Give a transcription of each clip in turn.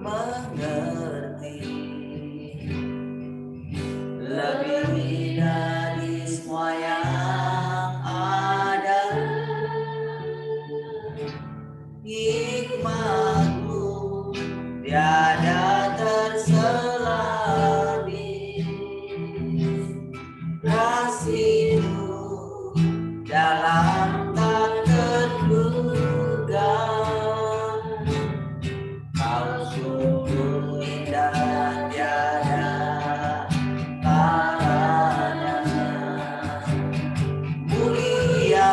mengerti lebih dari semua yang ada. Hikmatmu tiada terselami, kasihmu dalam tak terduga. Kau sungguh indah tiada taranya, mulia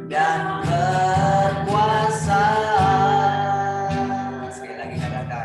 dan berkuasa. Sekali lagi katakan,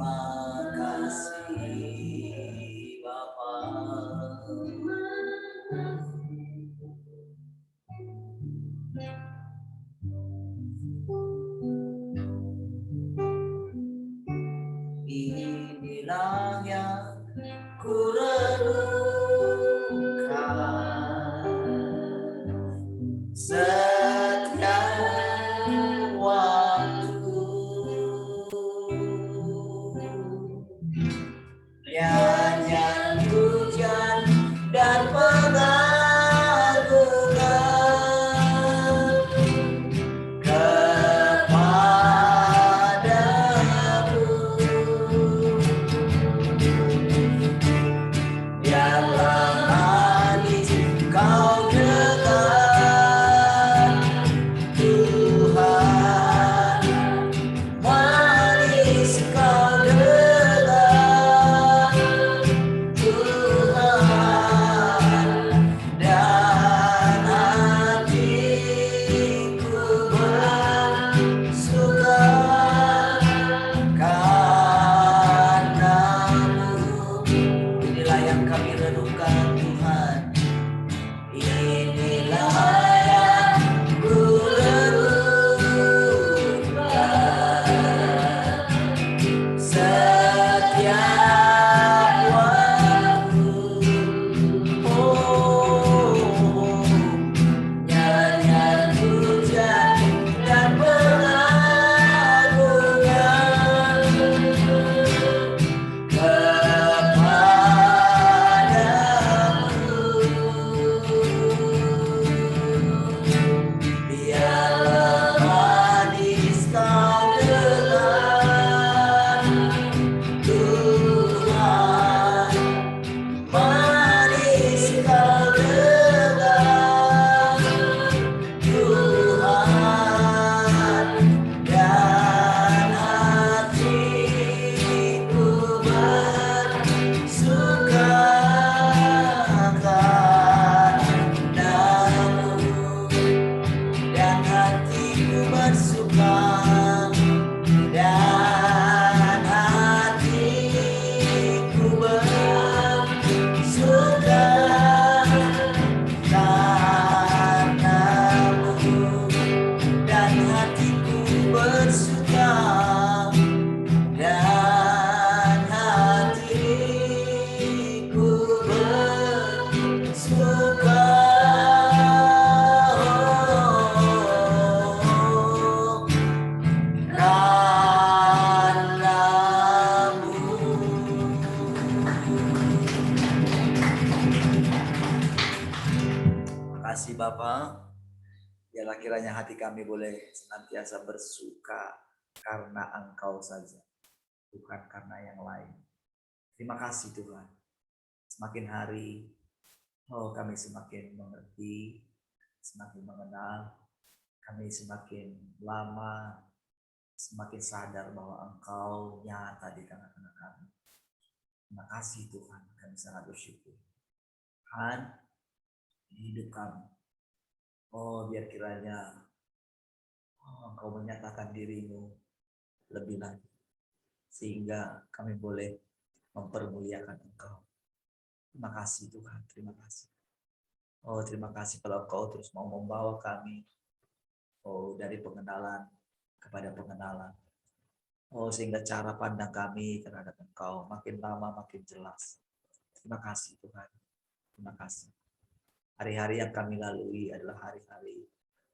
terima kasih Bapa. Inilah yang ku renungkan setiap waktu, nyanyian pujian dan pengagungan kepadamu. Biarlah manis kau dekat, Tuhan, manis kau dekat, Tuhan, dan hatiku bersuka karena-Mu. Inilah yang kami renungkan Tuhan. Inilah yang ku renungkan setiap waktu. Oh, nyanyian pujian dan pengagungan kepadamu. Biarlah manis kau dekat, Tuhan, manis kau dekat, Tuhan, dan hatiku bersuka karena-Mu, dan hatiku bersuka, dan hatiku bersuka karena-Mu, dan hatiku bersuka, dan hatiku bersuka Terima kasih Bapa. Biarlah kiranya hati kami boleh senantiasa bersuka karena Engkau saja, bukan karena yang lain. Terima kasih Tuhan. Semakin hari, kami semakin mengerti, semakin mengenal, kami semakin lama, semakin sadar bahwa Engkau nyata di tengah-tengah kami. Terima kasih Tuhan, kami sangat bersyukur. Tuhan, di hidup kami, biar kiranya Engkau menyatakan diri-Mu lebih lagi, sehingga kami boleh mempermuliakan Engkau. Terima kasih Tuhan, terima kasih. Terima kasih kalau Engkau terus mau membawa kami dari pengenalan kepada pengenalan. Sehingga cara pandang kami terhadap Engkau makin lama makin jelas. Terima kasih Tuhan, terima kasih. Hari-hari yang kami lalui adalah hari-hari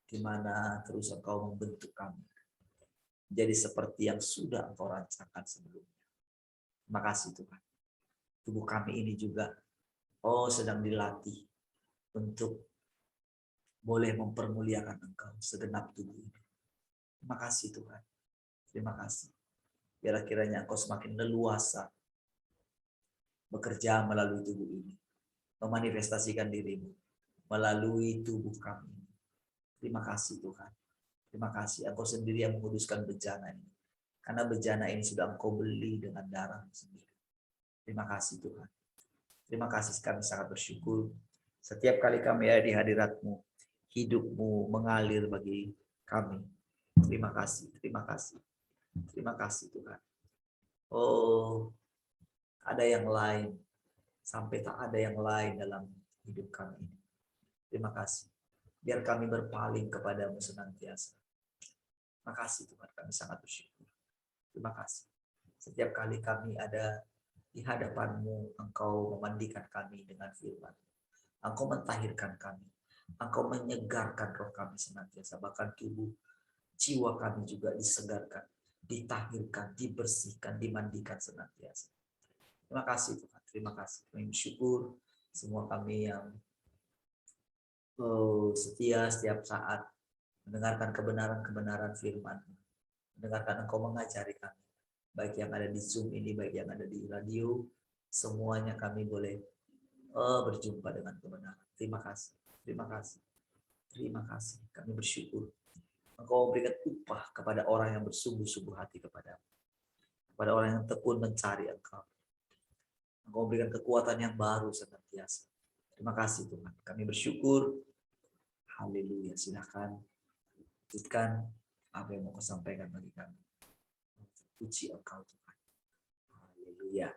di mana terus Engkau membentuk kami jadi seperti yang sudah Engkau rancangkan sebelumnya. Terima kasih Tuhan. Tubuh kami ini juga sedang dilatih untuk boleh mempermuliakan Engkau segenap tubuh ini. Terima kasih Tuhan. Terima kasih. Biar kiranya Engkau semakin leluasa bekerja melalui tubuh ini, memanifestasikan diri-Mu melalui tubuh kami. Terima kasih Tuhan. Terima kasih Engkau sendiri yang menguduskan bejana ini. Karena bejana ini sudah Engkau beli dengan darah sendiri. Terima kasih Tuhan. Terima kasih, kami sangat bersyukur. Setiap kali kami ada di hadirat-Mu, hidup-Mu mengalir bagi kami. Terima kasih, terima kasih. Terima kasih Tuhan. Oh, ada yang lain. Sampai tak ada yang lain dalam hidup kami. Terima kasih. Biar kami berpaling kepadamu senantiasa. Terima kasih Tuhan, kami sangat bersyukur. Terima kasih. Setiap kali kami ada di hadapan-Mu, Engkau memandikan kami dengan firman. Engkau mentahirkan kami. Engkau menyegarkan roh kami senantiasa. Bahkan tubuh, jiwa kami juga disegarkan, ditahirkan, dibersihkan, dimandikan senantiasa. Terima kasih Tuhan. Terima kasih. Kami bersyukur semua kami yang setia setiap saat mendengarkan kebenaran-kebenaran firman, mendengarkan Engkau mengajari kami, baik yang ada di Zoom ini, baik yang ada di radio, semuanya kami boleh berjumpa dengan kebenaran. Terima kasih, terima kasih, terima kasih. Kami bersyukur Engkau memberikan upah kepada orang yang bersungguh-sungguh hati kepadamu, kepada orang yang tekun mencari Engkau. Engkau memberikan kekuatan yang baru senantiasa. Terima kasih Tuhan. Kami bersyukur. Haleluya. Silakan lanjutkan apa yang mau kau sampaikan bagi kami. Puji Engkau Tuhan. Haleluya.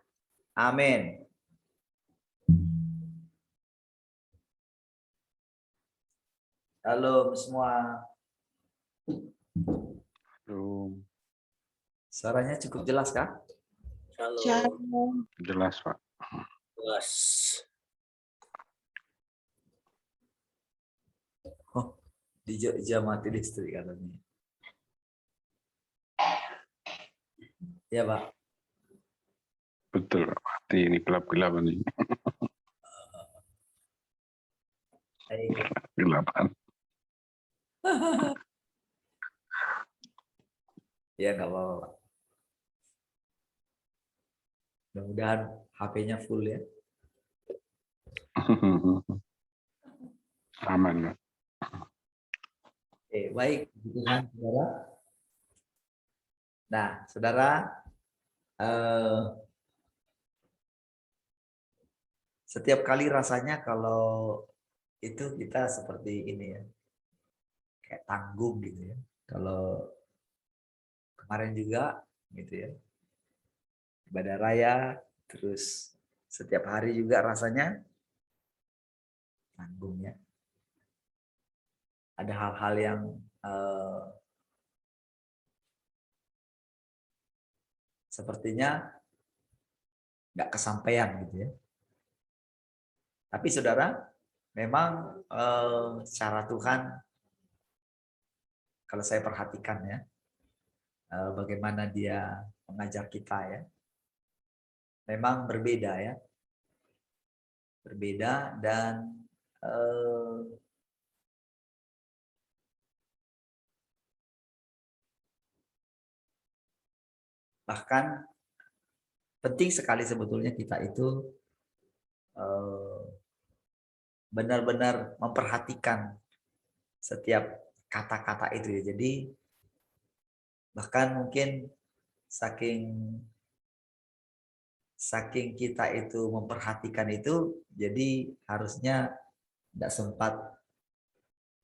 Amin. Halo semua. Halo. Suaranya cukup jelas kah? Shalom. Jelas, Pak. Jelas. Oh, di Jogja mati listrik katanya. Ya, Pak. Betul, Pak. Mati ini gelap-gelap ini. Gelapan. Ya, nggak apa-apa, Pak. Mudah-mudahan HP-nya full ya. Aman, Pak. Oke, baik. Begitu kan, saudara? Nah, saudara, setiap kali rasanya kalau itu kita seperti ini ya, kayak tanggung gitu ya. Kalau kemarin juga gitu ya, ibadah raya, terus setiap hari juga rasanya tanggung ya. Ada hal-hal yang sepertinya nggak kesampaian gitu ya. Tapi saudara, memang secara Tuhan, kalau saya perhatikan ya, bagaimana dia mengajar kita ya, memang berbeda ya, berbeda dan bahkan penting sekali sebetulnya kita itu benar-benar memperhatikan setiap kata-kata itu ya. Jadi bahkan mungkin saking kita itu memperhatikan itu, jadi harusnya tidak sempat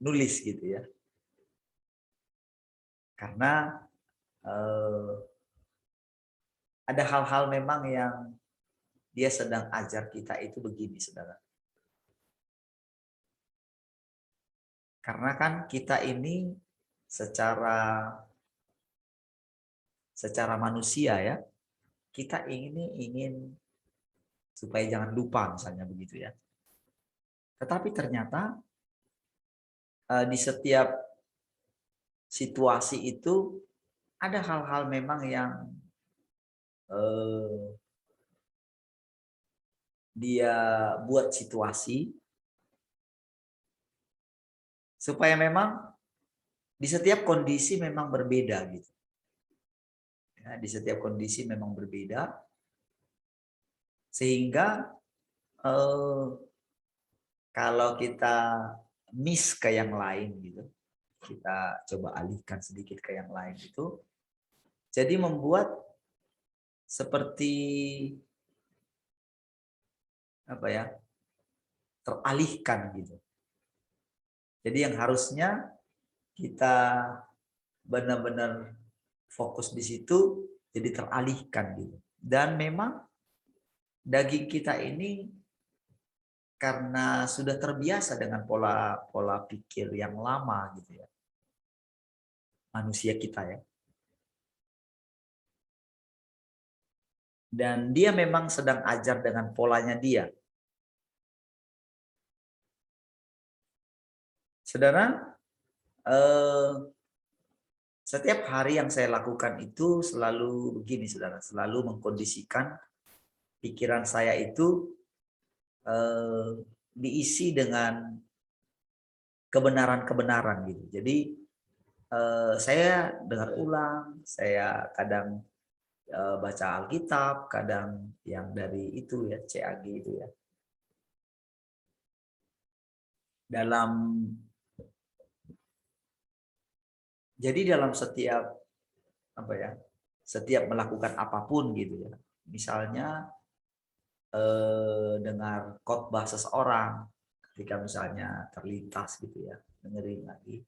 nulis gitu ya. Karena ada hal-hal memang yang dia sedang ajar kita itu begini, saudara. Karena kan kita ini secara manusia ya, kita ingin supaya jangan lupa misalnya begitu ya. Tetapi ternyata di setiap situasi itu ada hal-hal memang yang dia buat situasi supaya memang di setiap kondisi memang berbeda gitu. Ya, di setiap kondisi memang berbeda sehingga kalau kita miss ke yang lain gitu, kita coba alihkan sedikit ke yang lain itu, jadi membuat seperti apa ya, teralihkan gitu. Jadi yang harusnya kita benar-benar fokus di situ, Jadi teralihkan gitu. Dan memang daging kita ini karena sudah terbiasa dengan pola pikir yang lama gitu ya. Manusia kita ya. Dan dia memang sedang ajar dengan polanya dia. Saudara, setiap hari yang saya lakukan itu selalu begini, saudara. Selalu mengkondisikan pikiran saya itu diisi dengan kebenaran-kebenaran gitu. Jadi saya dengar ulang, saya kadang baca Alkitab, kadang yang dari itu ya, CAG itu ya. Jadi dalam setiap setiap melakukan apapun gitu ya. Misalnya dengar khotbah seseorang, ketika misalnya terlintas gitu ya, dengerin lagi.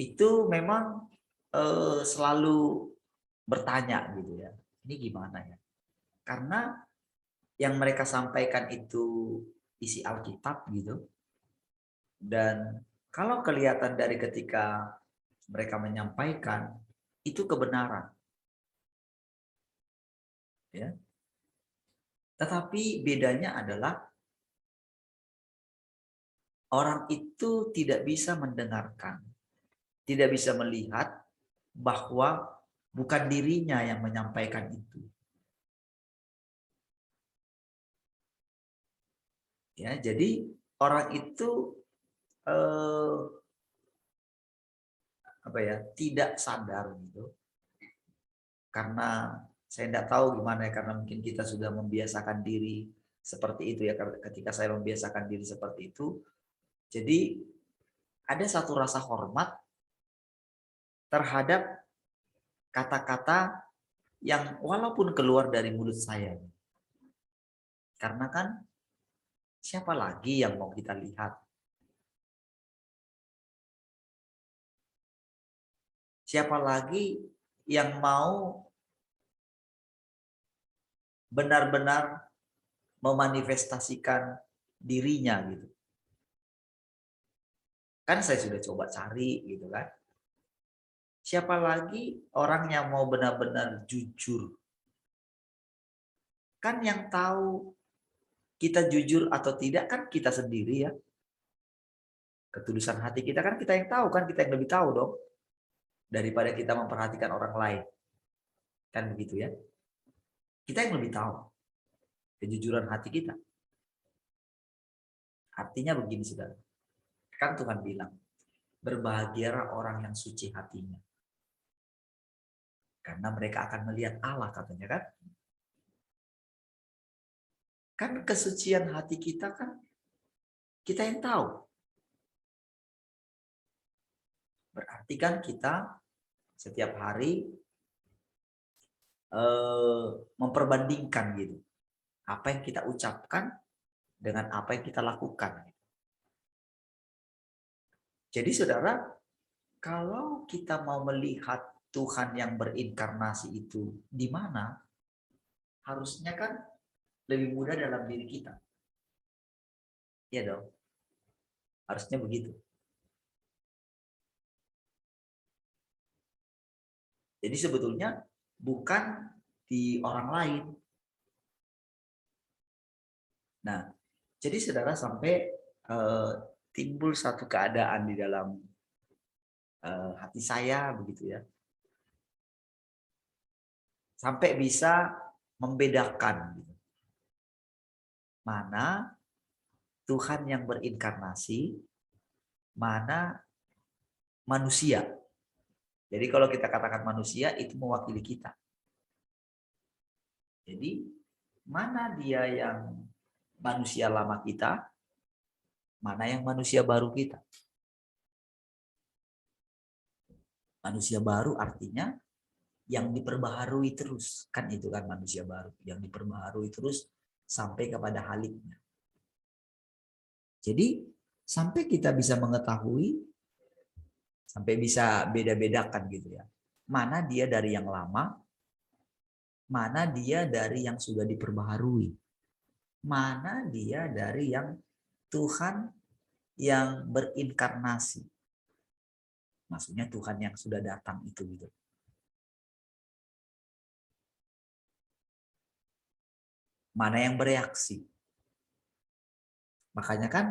Itu memang selalu bertanya gitu ya. Ini gimana ya? Karena yang mereka sampaikan itu isi Alkitab gitu. Dan kalau kelihatan dari ketika mereka menyampaikan itu kebenaran. Ya. Tetapi bedanya adalah orang itu tidak bisa mendengarkan, tidak bisa melihat bahwa bukan dirinya yang menyampaikan itu. Ya, jadi orang itu tidak sadar gitu. Karena saya tidak tahu gimana ya, karena mungkin kita sudah membiasakan diri seperti itu ya. Ketika saya membiasakan diri seperti itu, jadi ada satu rasa hormat terhadap kata-kata yang walaupun keluar dari mulut saya. Karena kan siapa lagi yang mau kita lihat? Siapa lagi yang mau benar-benar memanifestasikan dirinya gitu? Kan saya sudah coba cari gitu kan. Siapa lagi orang yang mau benar-benar jujur? Kan yang tahu kita jujur atau tidak kan kita sendiri ya. Ketulusan hati kita kan kita yang tahu, kan kita yang lebih tahu dong. Daripada kita memperhatikan orang lain. Kan begitu ya. Kita yang lebih tahu kejujuran hati kita. Artinya begini saudara. Kan Tuhan bilang, berbahagialah orang yang suci hatinya. Karena mereka akan melihat Allah katanya kan. Kan kesucian hati kita kan kita yang tahu. Berarti kan kita setiap hari memperbandingkan gitu. Apa yang kita ucapkan dengan apa yang kita lakukan. Jadi saudara, kalau kita mau melihat Tuhan yang berinkarnasi itu di mana, harusnya kan lebih mudah dalam diri kita. Iya dong. Harusnya begitu. Jadi sebetulnya bukan di orang lain. Nah, jadi saudara sampai timbul satu keadaan di dalam hati saya begitu ya. Sampai bisa membedakan gitu. Mana Tuhan yang berinkarnasi, mana manusia. Jadi kalau kita katakan manusia itu mewakili kita. Jadi mana dia yang manusia lama kita, mana yang manusia baru kita. Manusia baru artinya yang diperbaharui terus. Kan itu kan manusia baru. Yang diperbaharui terus sampai kepada haliknya. Jadi sampai kita bisa mengetahui, sampai bisa beda-bedakan gitu ya. mana dia dari yang lama, mana dia dari yang sudah diperbaharui, mana dia dari yang Tuhan yang berinkarnasi. Maksudnya Tuhan yang sudah datang itu gitu. Mana yang bereaksi. Makanya kan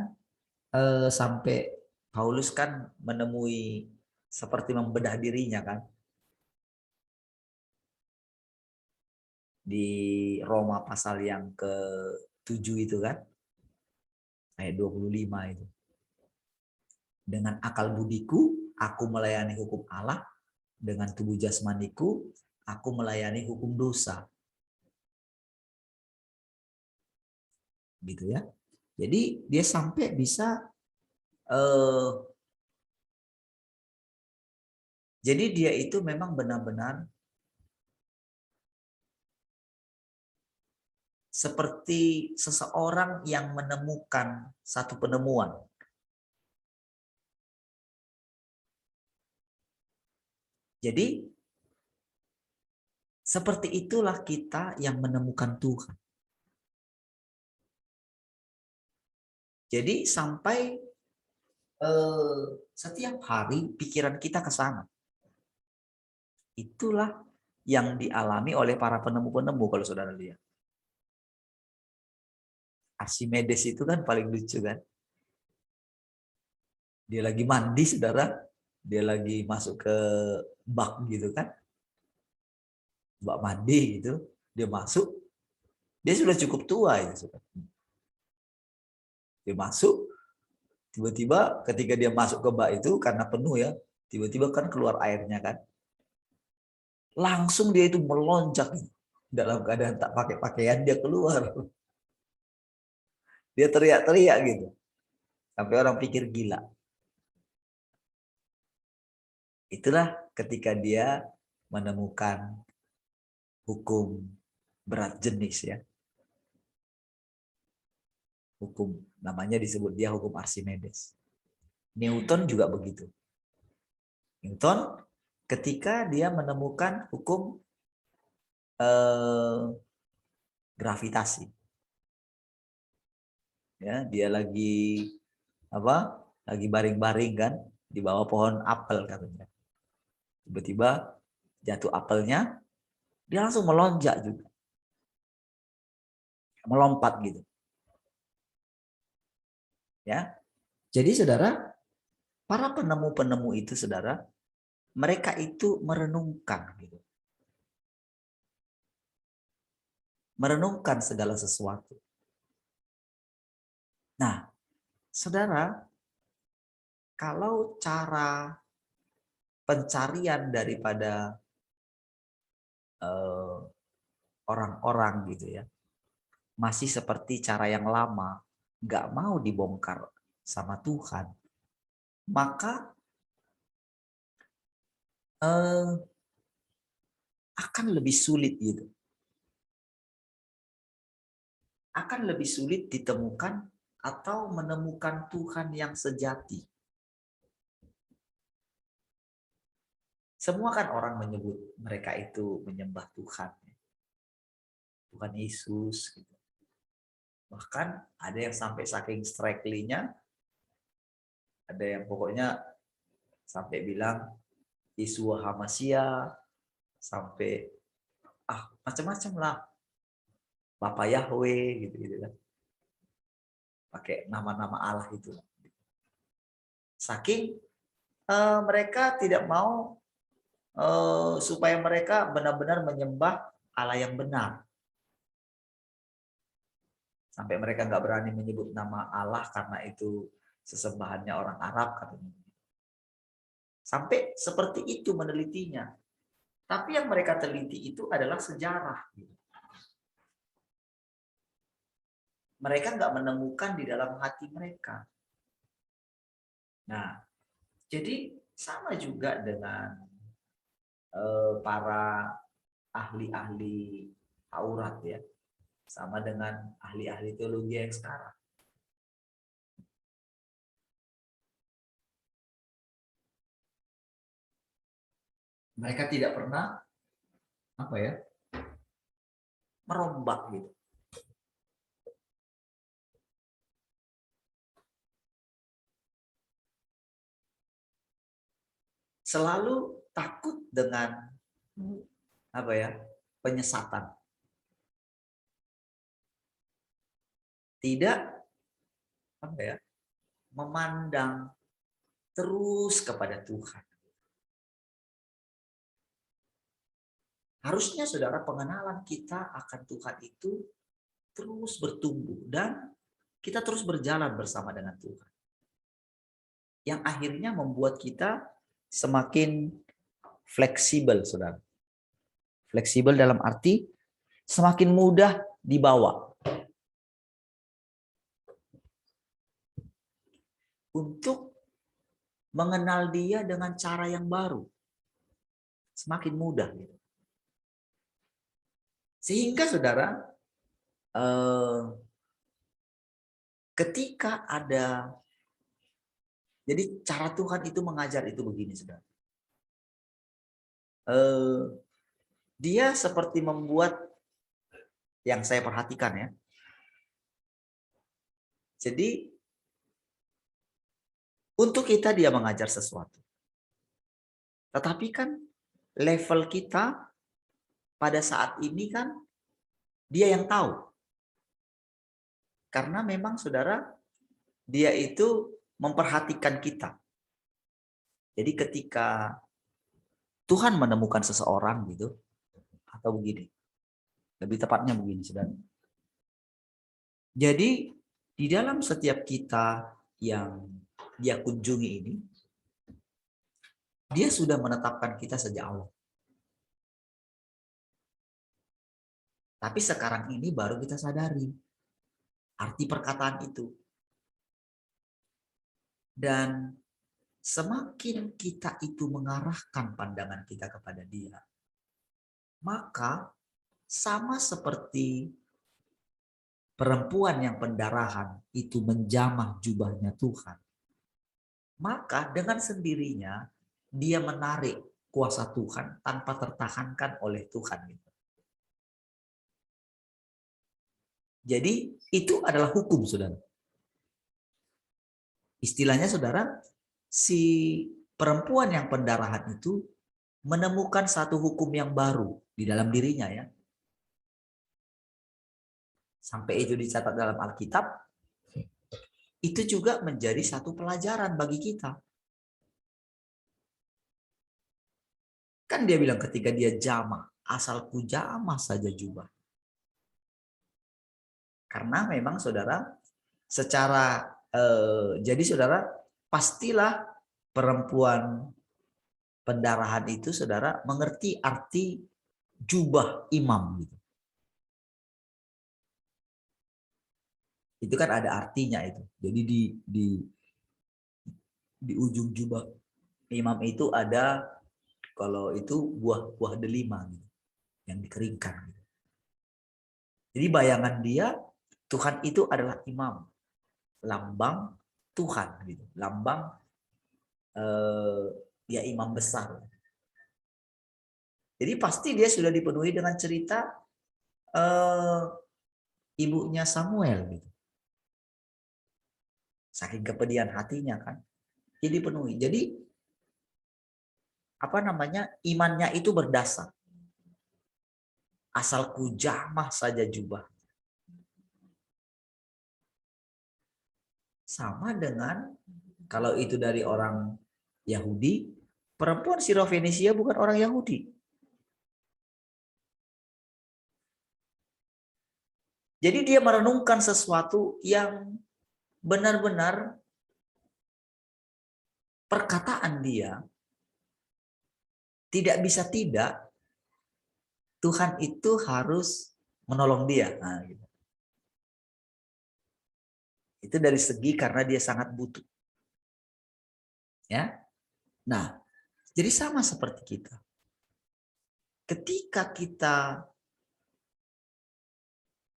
sampai Paulus kan menemui seperti membedah dirinya kan. Di Roma pasal yang ke-7 itu kan. Ayat 25 itu. Dengan akal budiku, aku melayani hukum Allah. Dengan tubuh jasmaniku, aku melayani hukum dosa. Gitu ya. Jadi dia sampai bisa jadi dia itu memang benar-benar seperti seseorang yang menemukan satu penemuan. Jadi seperti itulah kita yang menemukan Tuhan. Jadi sampai setiap hari pikiran kita ke sana. Itulah yang dialami oleh para penemu-penemu kalau saudara lihat. Archimedes itu kan paling lucu kan. Dia lagi mandi saudara, dia lagi masuk ke bak gitu kan. Bak mandi gitu, dia masuk, dia sudah cukup tua itu saudara. Dia masuk, tiba-tiba ketika dia masuk ke bak itu karena penuh ya, tiba-tiba kan keluar airnya kan. Langsung dia itu melonjak dalam keadaan tak pakai pakaian dia keluar. Dia teriak-teriak gitu. Sampai orang pikir gila. Itulah ketika dia menemukan hukum berat jenis ya. Hukum namanya disebut dia hukum Archimedes. Newton juga begitu. Newton ketika dia menemukan hukum gravitasi. Ya, dia lagi apa? Lagi baring-baring kan di bawah pohon apel katanya. Tiba-tiba jatuh apelnya, dia langsung melonjak juga. Melompat gitu. Ya. Jadi saudara, para penemu-penemu itu saudara, mereka itu merenungkan gitu. Merenungkan segala sesuatu. Nah, saudara, kalau cara pencarian daripada orang-orang gitu ya, masih seperti cara yang lama, nggak mau dibongkar sama Tuhan, maka akan lebih sulit gitu. Akan lebih sulit ditemukan atau menemukan Tuhan yang sejati. Semua kan orang menyebut mereka itu menyembah Tuhan. Tuhan Yesus. Gitu. Bahkan ada yang sampai saking strikingly-nya, ada yang pokoknya sampai bilang Yeshua HaMashiach, sampai macam-macam lah. Bapak Yahweh gitu kan. Pakai nama-nama Allah itu. Saking mereka tidak mau supaya mereka benar-benar menyembah Allah yang benar. Sampai mereka nggak berani menyebut nama Allah karena itu sesembahannya orang Arab katanya. Sampai seperti itu menelitinya. Tapi yang mereka teliti itu adalah sejarah. Mereka nggak menemukan di dalam hati mereka. Nah, jadi sama juga dengan para ahli-ahli Taurat ya. Sama dengan ahli-ahli teologi yang sekarang. Mereka tidak pernah merombak gitu. Selalu takut dengan penyesatan. Tidak memandang terus kepada Tuhan. Harusnya saudara, pengenalan kita akan Tuhan itu terus bertumbuh dan kita terus berjalan bersama dengan Tuhan. Yang akhirnya membuat kita semakin fleksibel, saudara. Fleksibel dalam arti semakin mudah dibawa untuk mengenal Dia dengan cara yang baru. Semakin mudah gitu. Sehingga saudara, ketika ada, jadi cara Tuhan itu mengajar itu begini, saudara. Dia seperti membuat, yang saya perhatikan ya. Jadi untuk kita dia mengajar sesuatu. Tetapi kan level kita pada saat ini kan dia yang tahu. Karena memang saudara, dia itu memperhatikan kita. Jadi ketika Tuhan menemukan seseorang gitu, atau begini, lebih tepatnya begini saudara. Jadi di dalam setiap kita yang dia kunjungi ini, dia sudah menetapkan kita sejak awal. Tapi sekarang ini baru kita sadari arti perkataan itu. Dan semakin kita itu mengarahkan pandangan kita kepada Dia, maka sama seperti perempuan yang pendarahan itu menjamah jubahnya Tuhan, maka dengan sendirinya dia menarik kuasa Tuhan tanpa tertahankan oleh Tuhan. Jadi itu adalah hukum, saudara. Istilahnya saudara, si perempuan yang pendarahan itu menemukan satu hukum yang baru di dalam dirinya ya. Sampai itu dicatat dalam Alkitab, itu juga menjadi satu pelajaran bagi kita. Kan dia bilang ketika dia jamah, asalku jamah saja jubah. Karena memang saudara, secara jadi saudara, pastilah perempuan pendarahan itu saudara mengerti arti jubah imam gitu. Itu kan ada artinya itu. Jadi di ujung jubah imam itu ada, kalau itu buah delima gitu, yang dikeringkan gitu. Jadi bayangan dia, Tuhan itu adalah imam, lambang Tuhan gitu, lambang ya imam besar. Jadi pasti dia sudah dipenuhi dengan cerita ibunya Samuel gitu. Saking kepedihan hatinya kan, dia dipenuhi. Jadi imannya itu berdasar. Asalku jamah saja jubah. Sama dengan kalau itu dari orang Yahudi, perempuan Sirofenisia bukan orang Yahudi. Jadi dia merenungkan sesuatu yang benar-benar perkataan dia tidak bisa tidak, Tuhan itu harus menolong dia. Nah, gitu. Itu dari segi karena dia sangat butuh. Ya. Nah, jadi sama seperti kita. Ketika kita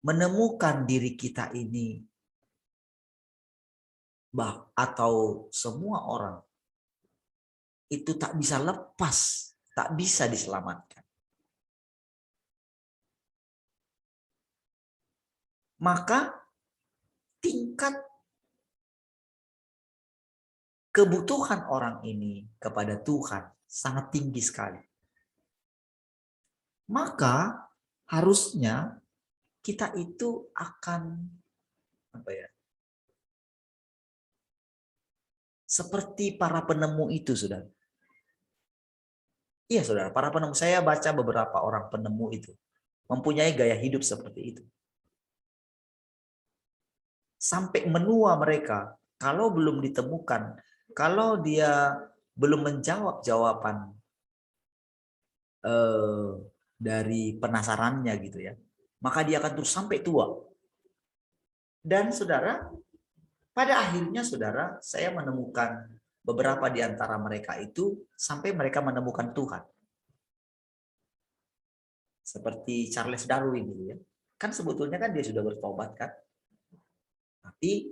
menemukan diri kita ini, atau semua orang itu tak bisa lepas tak bisa diselamatkan. Maka tingkat kebutuhan orang ini kepada Tuhan sangat tinggi sekali. Maka harusnya kita itu akan seperti para penemu itu, saudara. Iya, saudara, para penemu, saya baca beberapa orang penemu itu mempunyai gaya hidup seperti itu. Sampai menua mereka, kalau belum ditemukan, kalau dia belum menjawab jawaban dari penasarannya gitu ya, maka dia akan terus sampai tua. Dan saudara, pada akhirnya saudara, saya menemukan beberapa di antara mereka itu sampai mereka menemukan Tuhan. Seperti Charles Darwin gitu ya. Kan sebetulnya kan dia sudah bertobat kan. Tapi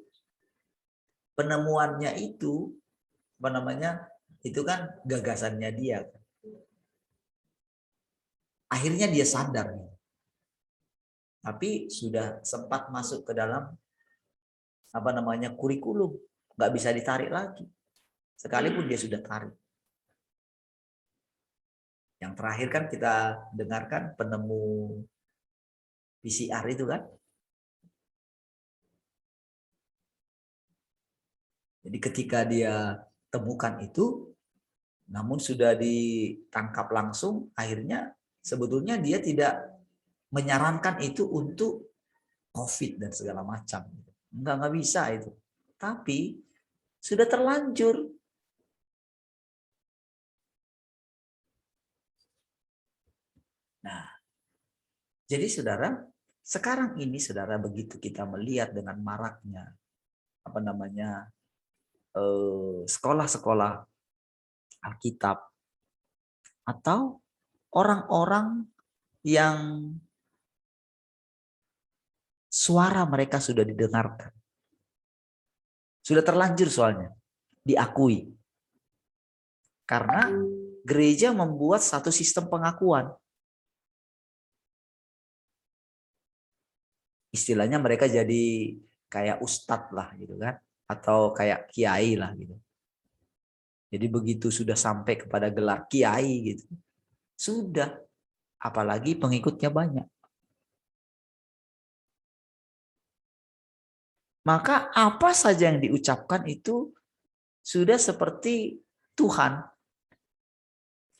penemuannya itu itu kan gagasannya dia. Akhirnya dia sadar. Tapi sudah sempat masuk ke dalam kurikulum, nggak bisa ditarik lagi. Sekalipun dia sudah tarik. Yang terakhir kan kita dengarkan penemu PCR itu kan. Jadi ketika dia temukan itu, namun sudah ditangkap langsung, akhirnya sebetulnya dia tidak menyarankan itu untuk COVID dan segala macam. Enggak bisa itu. Tapi sudah terlanjur. Nah, jadi saudara, sekarang ini saudara, begitu kita melihat dengan maraknya sekolah-sekolah Alkitab atau orang-orang yang suara mereka sudah didengarkan. Sudah terlanjur soalnya diakui. Karena gereja membuat satu sistem pengakuan. Istilahnya mereka jadi kayak ustadz lah gitu kan, atau kayak kiai lah gitu. Jadi begitu sudah sampai kepada gelar kiai gitu, sudah, apalagi pengikutnya banyak. Maka apa saja yang diucapkan itu sudah seperti Tuhan.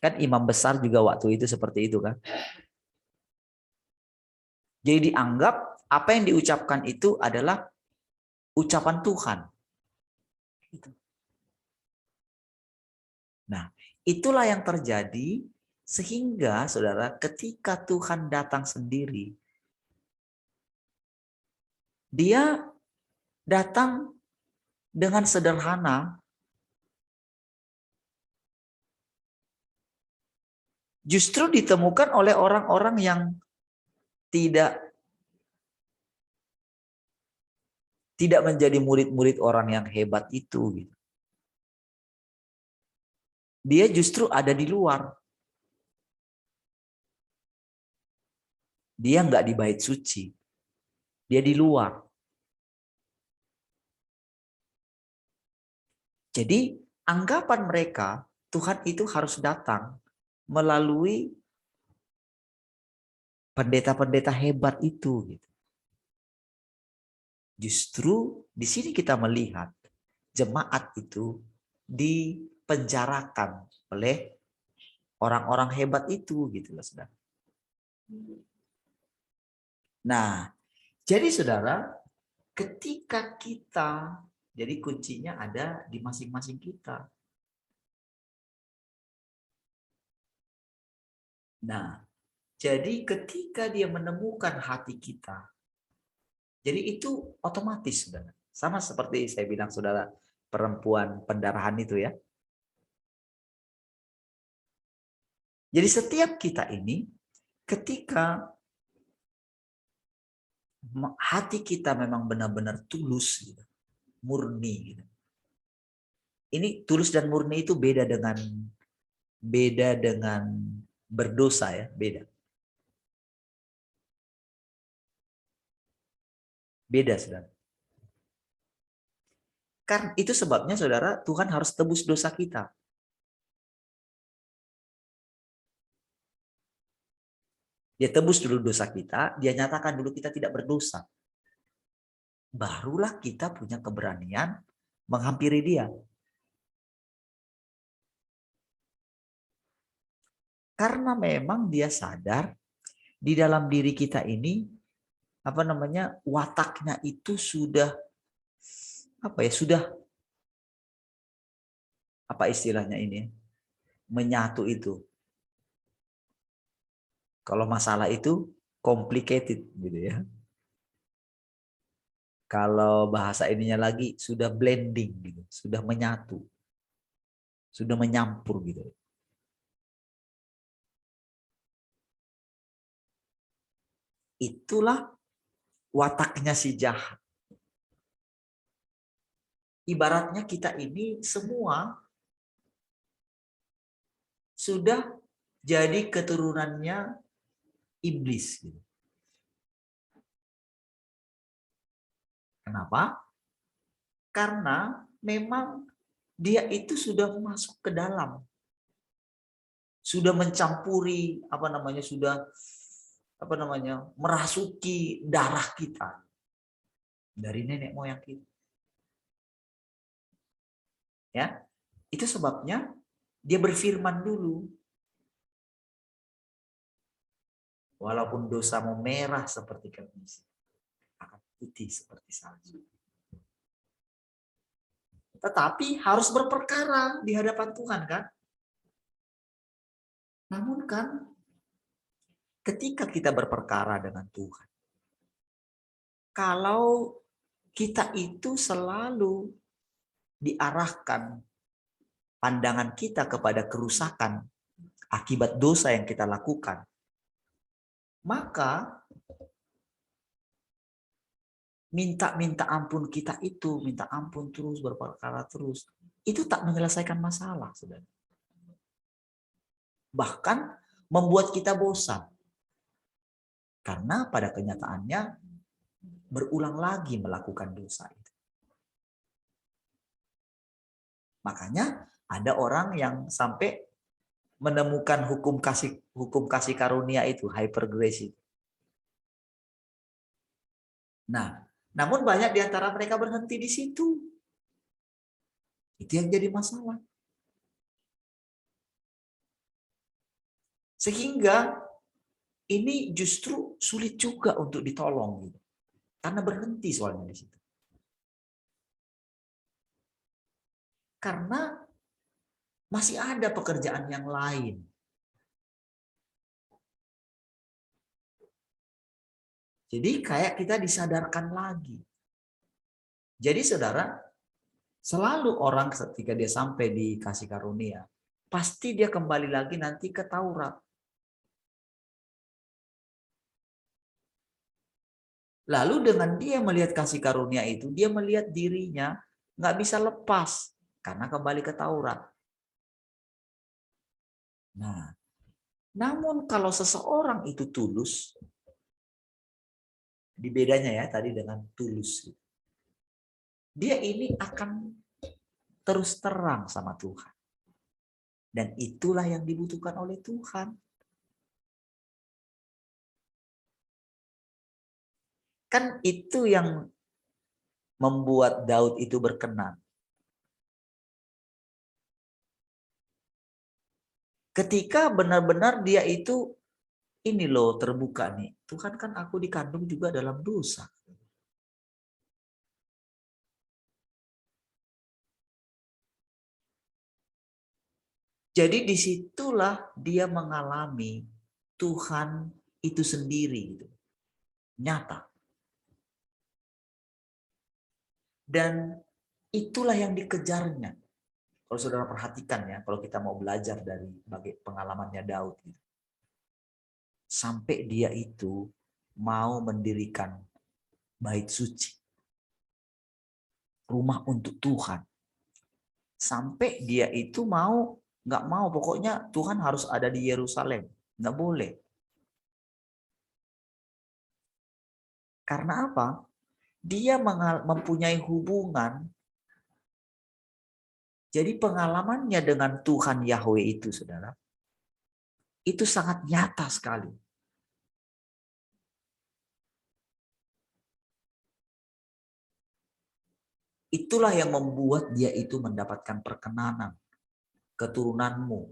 Kan imam besar juga waktu itu seperti itu kan. Jadi dianggap apa yang diucapkan itu adalah ucapan Tuhan. Nah, itulah yang terjadi sehingga saudara, ketika Tuhan datang sendiri, dia datang dengan sederhana, justru ditemukan oleh orang-orang yang tidak menjadi murid-murid orang yang hebat itu gitu. Dia justru ada di luar. Dia nggak di bait suci. Dia di luar. Jadi anggapan mereka Tuhan itu harus datang melalui pendeta-pendeta hebat itu gitu. Justru di sini kita melihat jemaat itu dipenjarakan oleh orang-orang hebat itu gitu loh, saudara. Nah, jadi saudara, ketika kita, jadi kuncinya ada di masing-masing kita. Nah, jadi ketika dia menemukan hati kita, jadi itu otomatis, saudara. Sama seperti saya bilang, saudara, perempuan pendarahan itu ya. Jadi setiap kita ini, ketika hati kita memang benar-benar tulus, gitu, murni. Gitu. Ini tulus dan murni itu beda dengan beda dengan berdosa ya, beda. Beda, saudara. Karena itu sebabnya, saudara, Tuhan harus tebus dosa kita. Dia tebus dulu dosa kita, dia nyatakan dulu kita tidak berdosa. Barulah kita punya keberanian menghampiri dia. Karena memang dia sadar di dalam diri kita ini wataknya itu sudah sudah apa istilahnya ini? Menyatu itu. Kalau masalah itu complicated gitu ya. Kalau bahasa ininya lagi sudah blending gitu, sudah menyatu. Sudah menyampur gitu. Itulah wataknya si jahat. Ibaratnya kita ini semua sudah jadi keturunannya iblis. Kenapa? Karena memang dia itu sudah masuk ke dalam. Sudah mencampuri merasuki darah kita. Dari nenek moyang kita. Ya, itu sebabnya dia berfirman dulu. Walaupun dosamu merah seperti gamis, akan putih seperti salju. Tetapi harus berperkara di hadapan Tuhan kan? Namun kan ketika kita berperkara dengan Tuhan, kalau kita itu selalu diarahkan pandangan kita kepada kerusakan akibat dosa yang kita lakukan, maka minta ampun kita itu, minta ampun terus, berperkara terus, itu tak menyelesaikan masalah, saudara. Bahkan membuat kita bosan. Karena pada kenyataannya berulang lagi melakukan dosa itu. Makanya ada orang yang sampai menemukan hukum kasih karunia itu, hyper grace itu. Nah, namun banyak di antara mereka berhenti di situ. Itu yang jadi masalah. Sehingga ini justru sulit juga untuk ditolong gitu. Karena berhenti soalnya di situ. Karena masih ada pekerjaan yang lain. Jadi kayak kita disadarkan lagi. Jadi saudara, selalu orang ketika dia sampai di kasih karunia, pasti dia kembali lagi nanti ke Taurat. Lalu dengan dia melihat kasih karunia itu, dia melihat dirinya nggak bisa lepas karena kembali ke Taurat. Nah, namun kalau seseorang itu tulus, di bedanya ya tadi dengan tulus, dia ini akan terus terang sama Tuhan. Dan itulah yang dibutuhkan oleh Tuhan. Kan itu yang membuat Daud itu berkenan. Ketika benar-benar dia itu ini loh terbuka nih. Tuhan kan aku dikandung juga dalam dosa. Jadi disitulah dia mengalami Tuhan itu sendiri gitu. Nyata. Dan itulah yang dikejarnya. Kalau saudara perhatikan ya, kalau kita mau belajar dari pengalamannya Daud. Sampai dia itu mau mendirikan bait suci. Rumah untuk Tuhan. Sampai dia itu mau Nggak mau, pokoknya Tuhan harus ada di Yerusalem. Nggak boleh. Karena apa? Dia mempunyai hubungan. Jadi pengalamannya dengan Tuhan Yahweh itu, saudara, itu sangat nyata sekali. Itulah yang membuat dia itu mendapatkan perkenanan. Keturunanmu,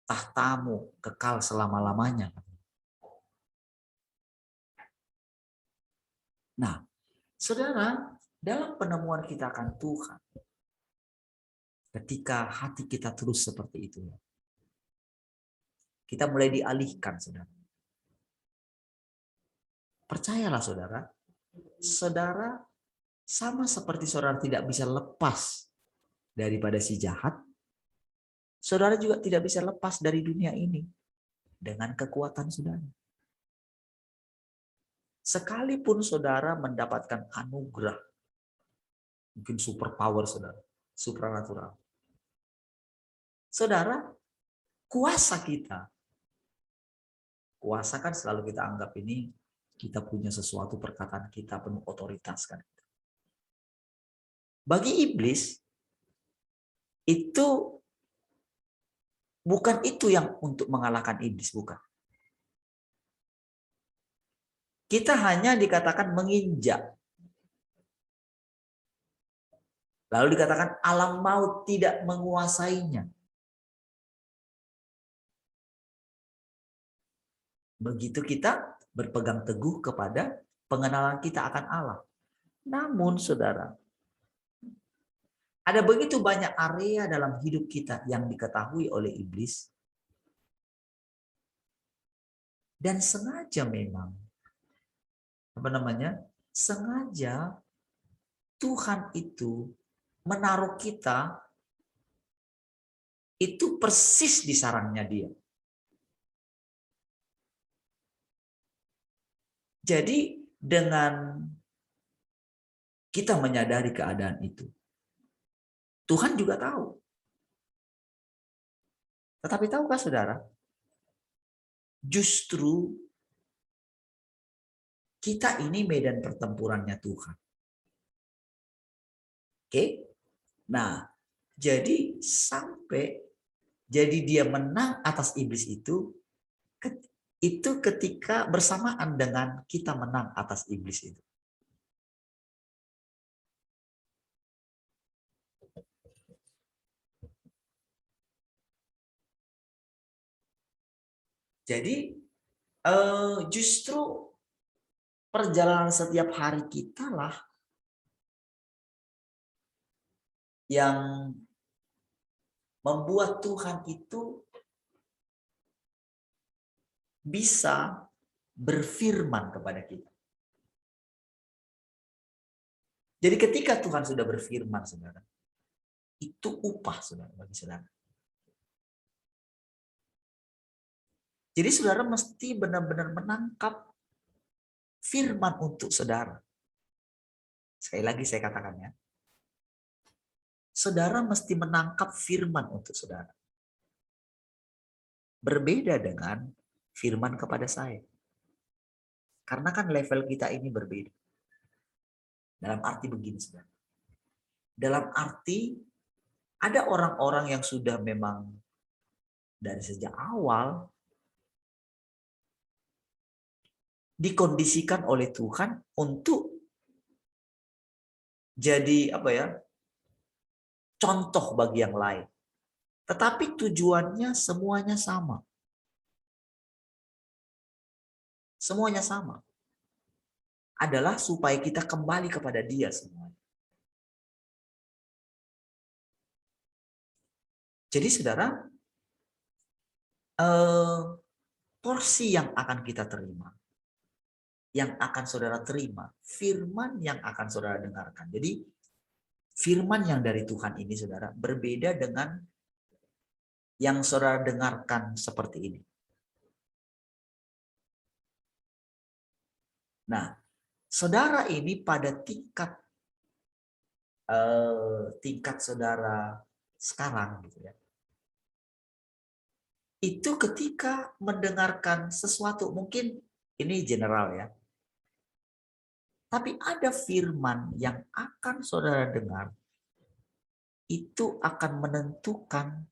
tahtamu, kekal selama-lamanya. Nah, saudara, dalam penemuan kita akan Tuhan, ketika hati kita terus seperti itu, kita mulai dialihkan, saudara. Percayalah, saudara, saudara sama seperti saudara tidak bisa lepas daripada si jahat, saudara juga tidak bisa lepas dari dunia ini dengan kekuatan saudara. Sekalipun saudara mendapatkan anugerah, mungkin super power saudara, supranatural. Saudara, kuasa kita, kuasa kan selalu kita anggap ini kita punya sesuatu, perkataan kita penuh otoritas kan. Bagi iblis, itu bukan itu yang untuk mengalahkan iblis, bukan. Kita hanya dikatakan menginjak. Lalu dikatakan alam maut tidak menguasainya. Begitu kita berpegang teguh kepada pengenalan kita akan Allah. Namun saudara, ada begitu banyak area dalam hidup kita yang diketahui oleh iblis. Dan sengaja memang, sengaja Tuhan itu menaruh kita itu persis di sarangnya dia. Jadi dengan kita menyadari keadaan itu, Tuhan juga tahu. Tetapi tahukah saudara, justru kita ini medan pertempurannya Tuhan. Oke? Nah, jadi dia menang atas iblis itu ketika bersamaan dengan kita menang atas iblis itu. Jadi justru perjalanan setiap hari kita lah yang membuat Tuhan itu bisa berfirman kepada kita. Jadi ketika Tuhan sudah berfirman, saudara, itu upah saudara bagi saudara. Jadi saudara mesti benar-benar menangkap firman untuk saudara. Sekali lagi saya katakan ya. Saudara mesti menangkap firman untuk saudara. Berbeda dengan firman kepada saya. Karena kan level kita ini berbeda. Dalam arti begini saudara. Dalam arti ada orang-orang yang sudah memang dari sejak awal dikondisikan oleh Tuhan untuk jadi contoh bagi yang lain. Tetapi tujuannya semuanya sama. Semuanya sama. Adalah supaya kita kembali kepada Dia semuanya. Jadi saudara, porsi yang akan kita terima, yang akan saudara terima, firman yang akan saudara dengarkan. Jadi firman yang dari Tuhan ini saudara berbeda dengan yang saudara dengarkan seperti ini. Nah, saudara ini pada tingkat saudara sekarang gitu ya. itu ketika mendengarkan sesuatu, mungkin ini general ya, tapi ada firman yang akan saudara dengar, itu akan menentukan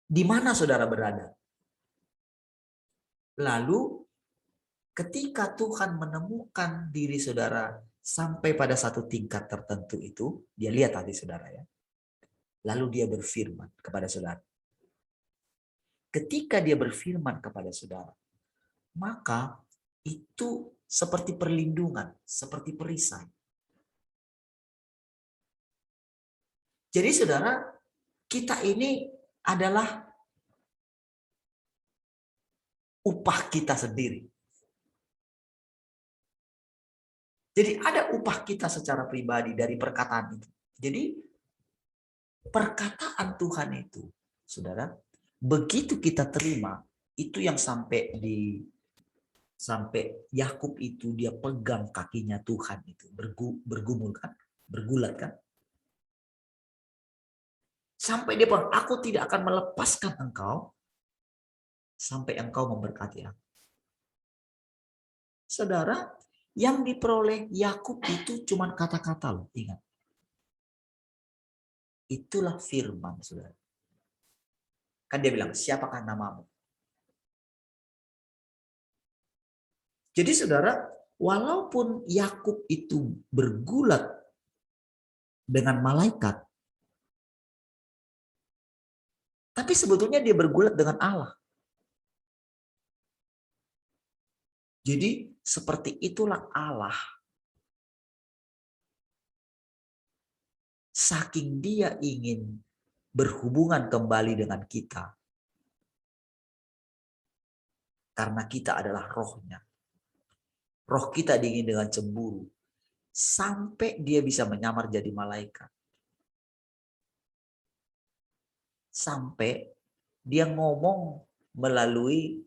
di mana saudara berada. Lalu ketika Tuhan menemukan diri saudara sampai pada satu tingkat tertentu itu, dia lihat hati saudara ya. Lalu dia berfirman kepada saudara. Ketika dia berfirman kepada saudara, maka itu seperti perlindungan, seperti perisai. Jadi saudara, kita ini adalah upah kita sendiri. Jadi ada upah kita secara pribadi dari perkataan itu. Jadi perkataan Tuhan itu, saudara, begitu kita terima, itu yang sampai Yakub itu dia pegang kakinya Tuhan itu, bergumul kan, bergulat kan. Sampai dia bilang, aku tidak akan melepaskan engkau sampai engkau memberkati aku. Saudara, yang diperoleh Yakub itu cuma kata-kata loh, ingat. Itulah firman, saudara. Kan dia bilang, siapakah namamu? Jadi saudara, walaupun Yakub itu bergulat dengan malaikat, tapi sebetulnya dia bergulat dengan Allah. Jadi seperti itulah Allah. Saking dia ingin berhubungan kembali dengan kita. Karena kita adalah rohnya. Roh kita diingin dengan cemburu. Sampai dia bisa menyamar jadi malaikat. Sampai dia ngomong melalui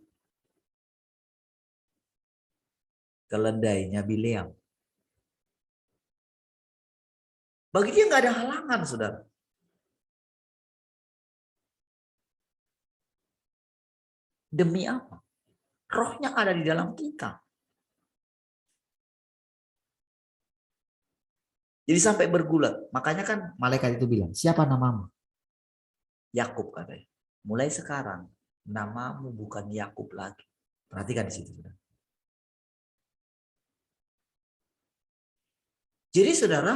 keledainya Bileam. Bagi dia nggak ada halangan, saudara. Demi apa? Rohnya ada di dalam kita. Jadi sampai bergulat. Makanya kan malaikat itu bilang, siapa namamu? Yakub katanya. Mulai sekarang, namamu bukan Yakub lagi. Perhatikan di situ, saudara. Jadi saudara,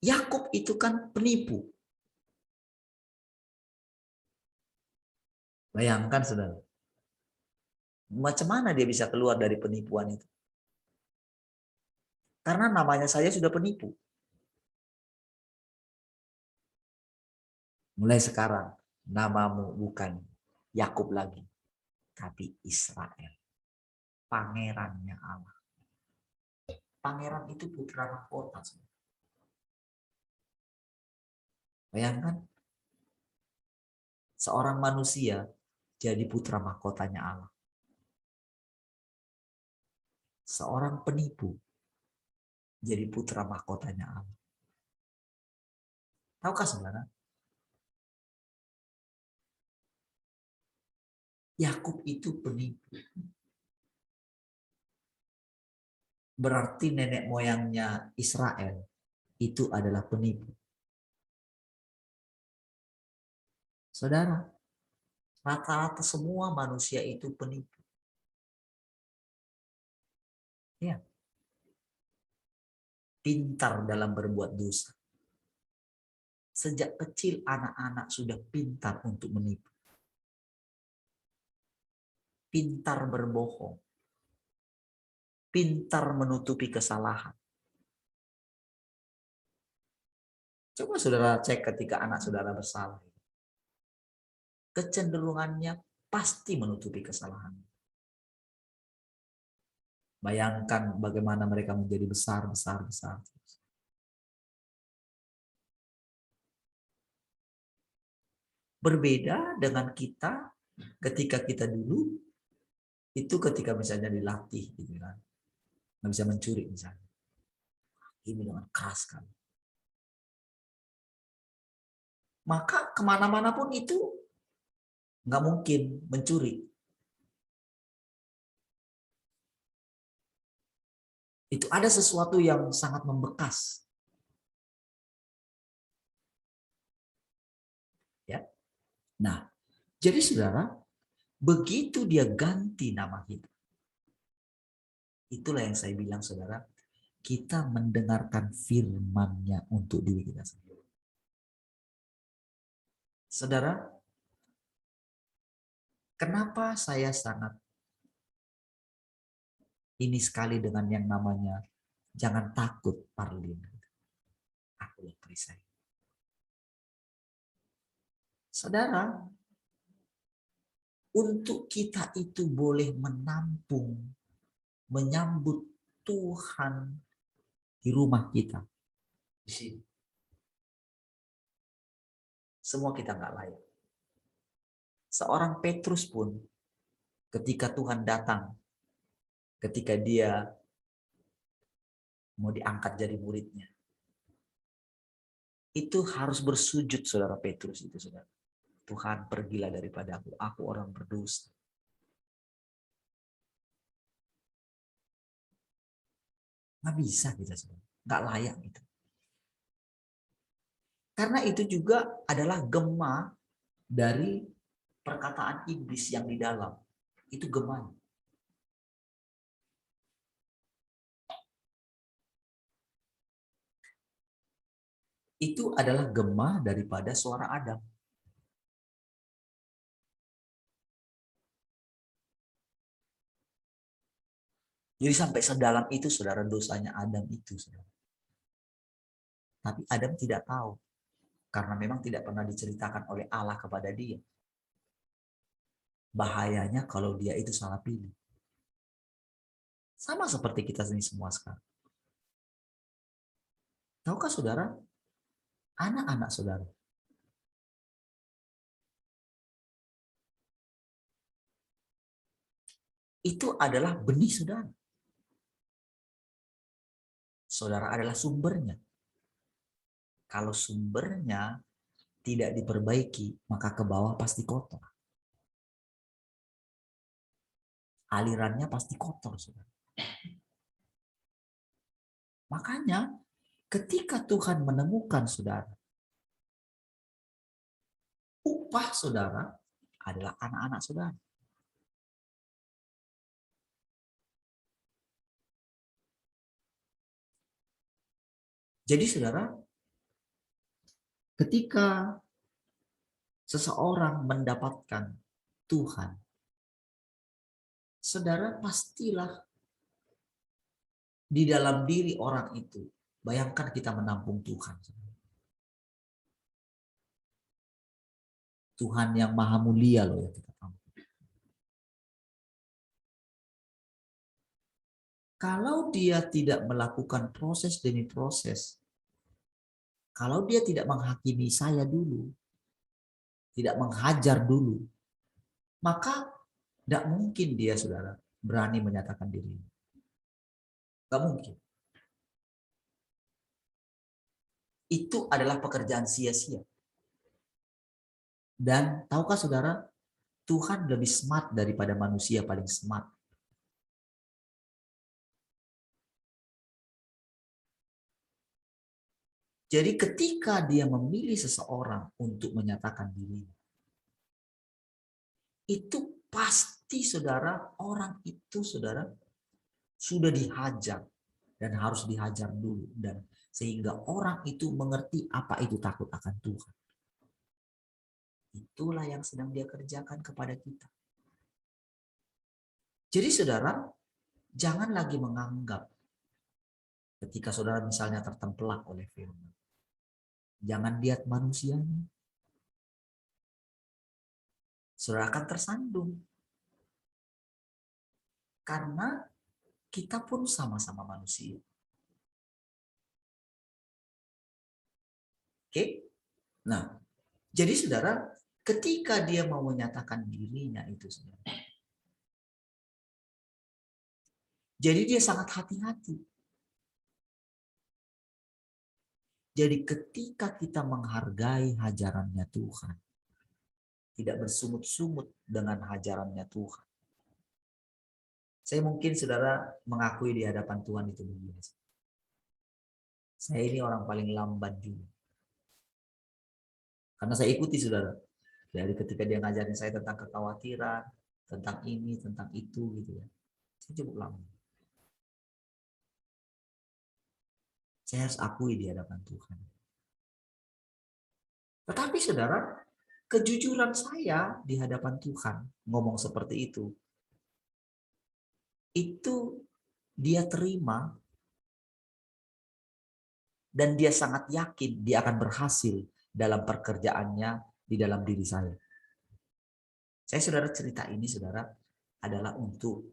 Yakub itu kan penipu. Bayangkan saudara. Macam mana dia bisa keluar dari penipuan itu? Karena namanya saja sudah penipu. Mulai sekarang, namamu bukan Yakub lagi, tapi Israel. Pangerannya Allah. Pangeran itu putra mahkota. Bayangkan, seorang manusia jadi putra mahkotanya Allah. Seorang penipu jadi putra mahkotanya Allah. Tahukah saudara? Yakub itu penipu. Berarti nenek moyangnya Israel itu adalah penipu. Saudara, rata-rata semua manusia itu penipu. Ya. Pintar dalam berbuat dosa. Sejak kecil anak-anak sudah pintar untuk menipu. Pintar berbohong. Pintar menutupi kesalahan. Coba saudara cek ketika anak saudara bersalah. Kecenderungannya pasti menutupi kesalahan. Bayangkan bagaimana mereka menjadi besar. Berbeda dengan kita ketika kita dulu, itu ketika misalnya dilatih, gitu kan. Nggak bisa mencuri misalnya. Ini dengan keras kan. maka kemana-mana pun itu nggak mungkin mencuri. Itu ada sesuatu yang sangat membekas. Ya. Nah, jadi saudara, begitu dia ganti nama kita, itulah yang saya bilang saudara, kita mendengarkan firman-Nya untuk diri kita sendiri. Saudara, kenapa saya sangat ini sekali dengan yang namanya jangan takut, Parlin. Aku yang perisai. Saudara, untuk kita itu boleh menampung, menyambut Tuhan di rumah kita. Di sini. Semua kita nggak layak. Seorang Petrus pun ketika Tuhan datang, ketika dia mau diangkat jadi muridnya, itu harus bersujud saudara Petrus itu saudara. Tuhan, pergilah daripada aku orang berdosa. Nggak bisa kita saudara, nggak layak gitu. Karena itu juga adalah gema dari perkataan iblis yang di dalam. Itu gemanya. Itu adalah gema daripada suara Adam. Jadi sampai sedalam itu saudara dosanya Adam itu. Saudara. Tapi Adam tidak tahu. Karena memang tidak pernah diceritakan oleh Allah kepada dia. Bahayanya kalau dia itu salah pilih. Sama seperti kita ini semua sekarang. Tahukah saudara? Anak-anak saudara. Itu adalah benih saudara. Saudara adalah sumbernya. Kalau sumbernya tidak diperbaiki, maka ke bawah pasti kotor. Alirannya pasti kotor, saudara. Makanya ketika Tuhan menemukan saudara, upah saudara adalah anak-anak saudara. Jadi saudara, ketika seseorang mendapatkan Tuhan, saudara pastilah di dalam diri orang itu, bayangkan kita menampung Tuhan. Tuhan yang maha mulia loh ya kita tahu. Kalau dia tidak melakukan proses demi proses, kalau dia tidak menghakimi saya dulu, tidak menghajar dulu, maka tidak mungkin dia saudara berani menyatakan diri. Tidak mungkin. Itu adalah pekerjaan sia-sia. Dan tahukah saudara, Tuhan lebih smart daripada manusia paling smart. Jadi ketika dia memilih seseorang untuk menyatakan dirinya, itu pasti saudara, orang itu saudara sudah dihajar dan harus dihajar dulu, dan sehingga orang itu mengerti apa itu takut akan Tuhan. Itulah yang sedang dia kerjakan kepada kita. Jadi saudara, jangan lagi menganggap ketika saudara misalnya tertempelak oleh firman. Jangan lihat manusianya. Saudara akan tersandung. Karena kita pun sama-sama manusia. Oke? Nah, jadi saudara, ketika dia mau menyatakan dirinya itu saudara, jadi dia sangat hati-hati. Jadi ketika kita menghargai hajarannya Tuhan, tidak bersungut-sungut dengan hajarannya Tuhan. Saya mungkin saudara mengakui di hadapan Tuhan itu begini. Saya ini orang paling lamban juga. Karena saya ikuti saudara. Dari ketika dia ngajarin saya tentang kekhawatiran, tentang ini, tentang itu gitu ya. Saya cukup lamban. Saya harus akui di hadapan Tuhan. Tetapi saudara, kejujuran saya di hadapan Tuhan ngomong seperti itu dia terima dan dia sangat yakin dia akan berhasil dalam pekerjaannya di dalam diri saya. Saya saudara cerita ini saudara adalah untuk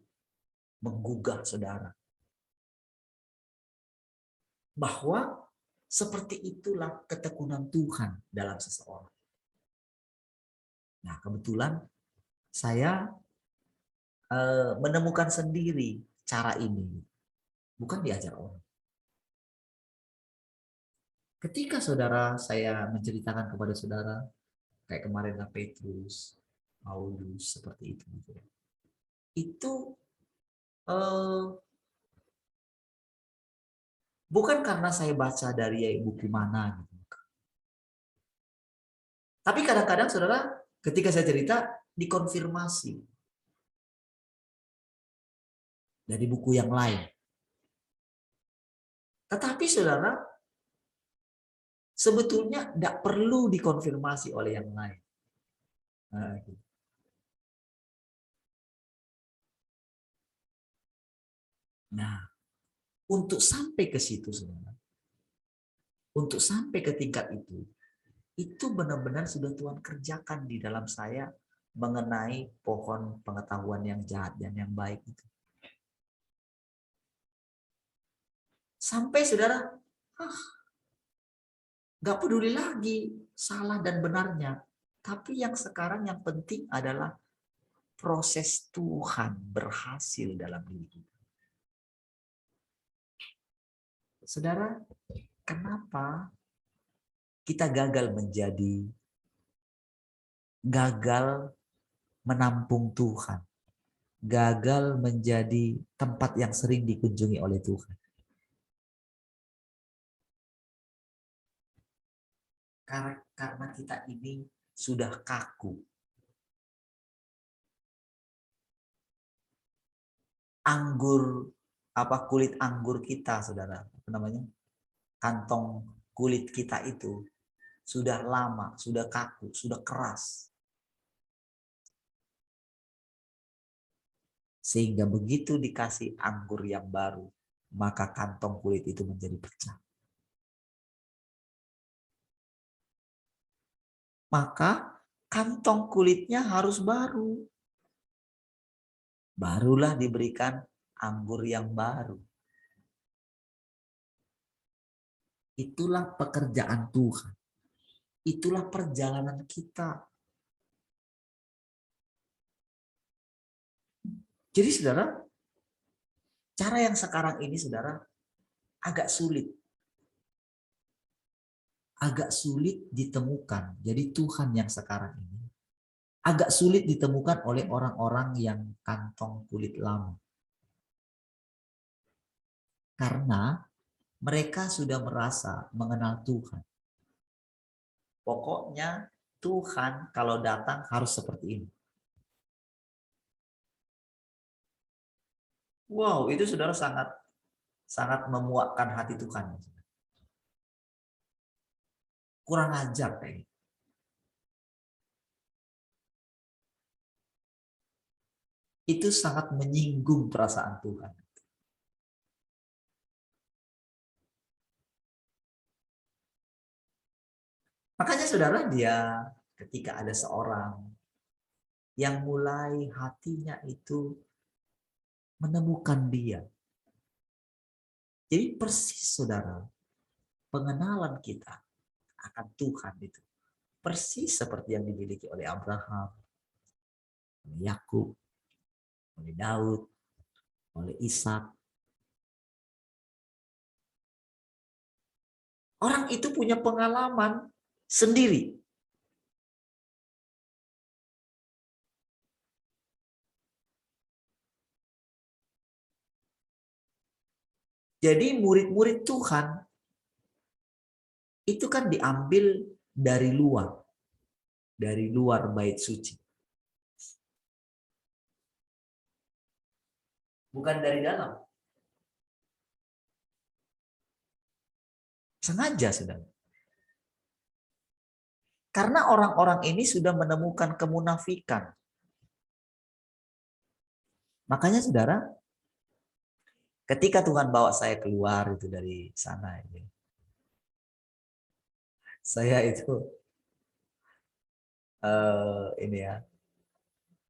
menggugah saudara bahwa seperti itulah ketekunan Tuhan dalam seseorang. Nah, kebetulan saya menemukan sendiri cara ini, bukan diajar orang. Ketika saudara saya menceritakan kepada saudara, kayak kemarin Petrus, Paulus, seperti itu. Itu bukan karena saya baca dari buku mana. Tapi kadang-kadang saudara, ketika saya cerita, dikonfirmasi dari buku yang lain. Tetapi saudara, sebetulnya tidak perlu dikonfirmasi oleh yang lain. Nah, untuk sampai ke situ saudara, untuk sampai ke tingkat itu benar-benar sudah Tuhan kerjakan di dalam saya mengenai pohon pengetahuan yang jahat dan yang baik itu. Sampai saudara, nggak peduli lagi salah dan benarnya. Tapi yang sekarang yang penting adalah proses Tuhan berhasil dalam diri kita. Saudara, kenapa kita gagal menampung Tuhan? Gagal menjadi tempat yang sering dikunjungi oleh Tuhan. Karena kita ini sudah kaku. Kulit anggur kita, saudara, apa namanya? Kantong kulit kita itu sudah lama, sudah kaku, sudah keras. Sehingga begitu dikasih anggur yang baru, maka kantong kulit itu menjadi pecah. Maka kantong kulitnya harus baru. Barulah diberikan anggur yang baru. Itulah pekerjaan Tuhan. Itulah perjalanan kita. Jadi saudara, cara yang sekarang ini saudara agak sulit. Agak sulit ditemukan. Jadi Tuhan yang sekarang ini agak sulit ditemukan oleh orang-orang yang kantong kulit lama. Karena mereka sudah merasa mengenal Tuhan. Pokoknya Tuhan kalau datang harus seperti ini. Wow, itu saudara sangat memuakkan hati Tuhan. Kurang ajar kayaknya. Itu sangat menyinggung perasaan Tuhan. Makanya saudara, dia ketika ada seorang yang mulai hatinya itu menemukan dia. Jadi persis saudara, pengenalan kita akan Tuhan itu persis seperti yang dimiliki oleh Abraham, oleh Yakub, oleh Daud, oleh Ishak. Orang itu punya pengalaman sendiri. Jadi murid-murid Tuhan itu kan diambil dari luar bait suci. Bukan dari dalam. Sengaja sudah. Karena orang-orang ini sudah menemukan kemunafikan. Makanya saudara, ketika Tuhan bawa saya keluar itu dari sana, saya itu ini ya,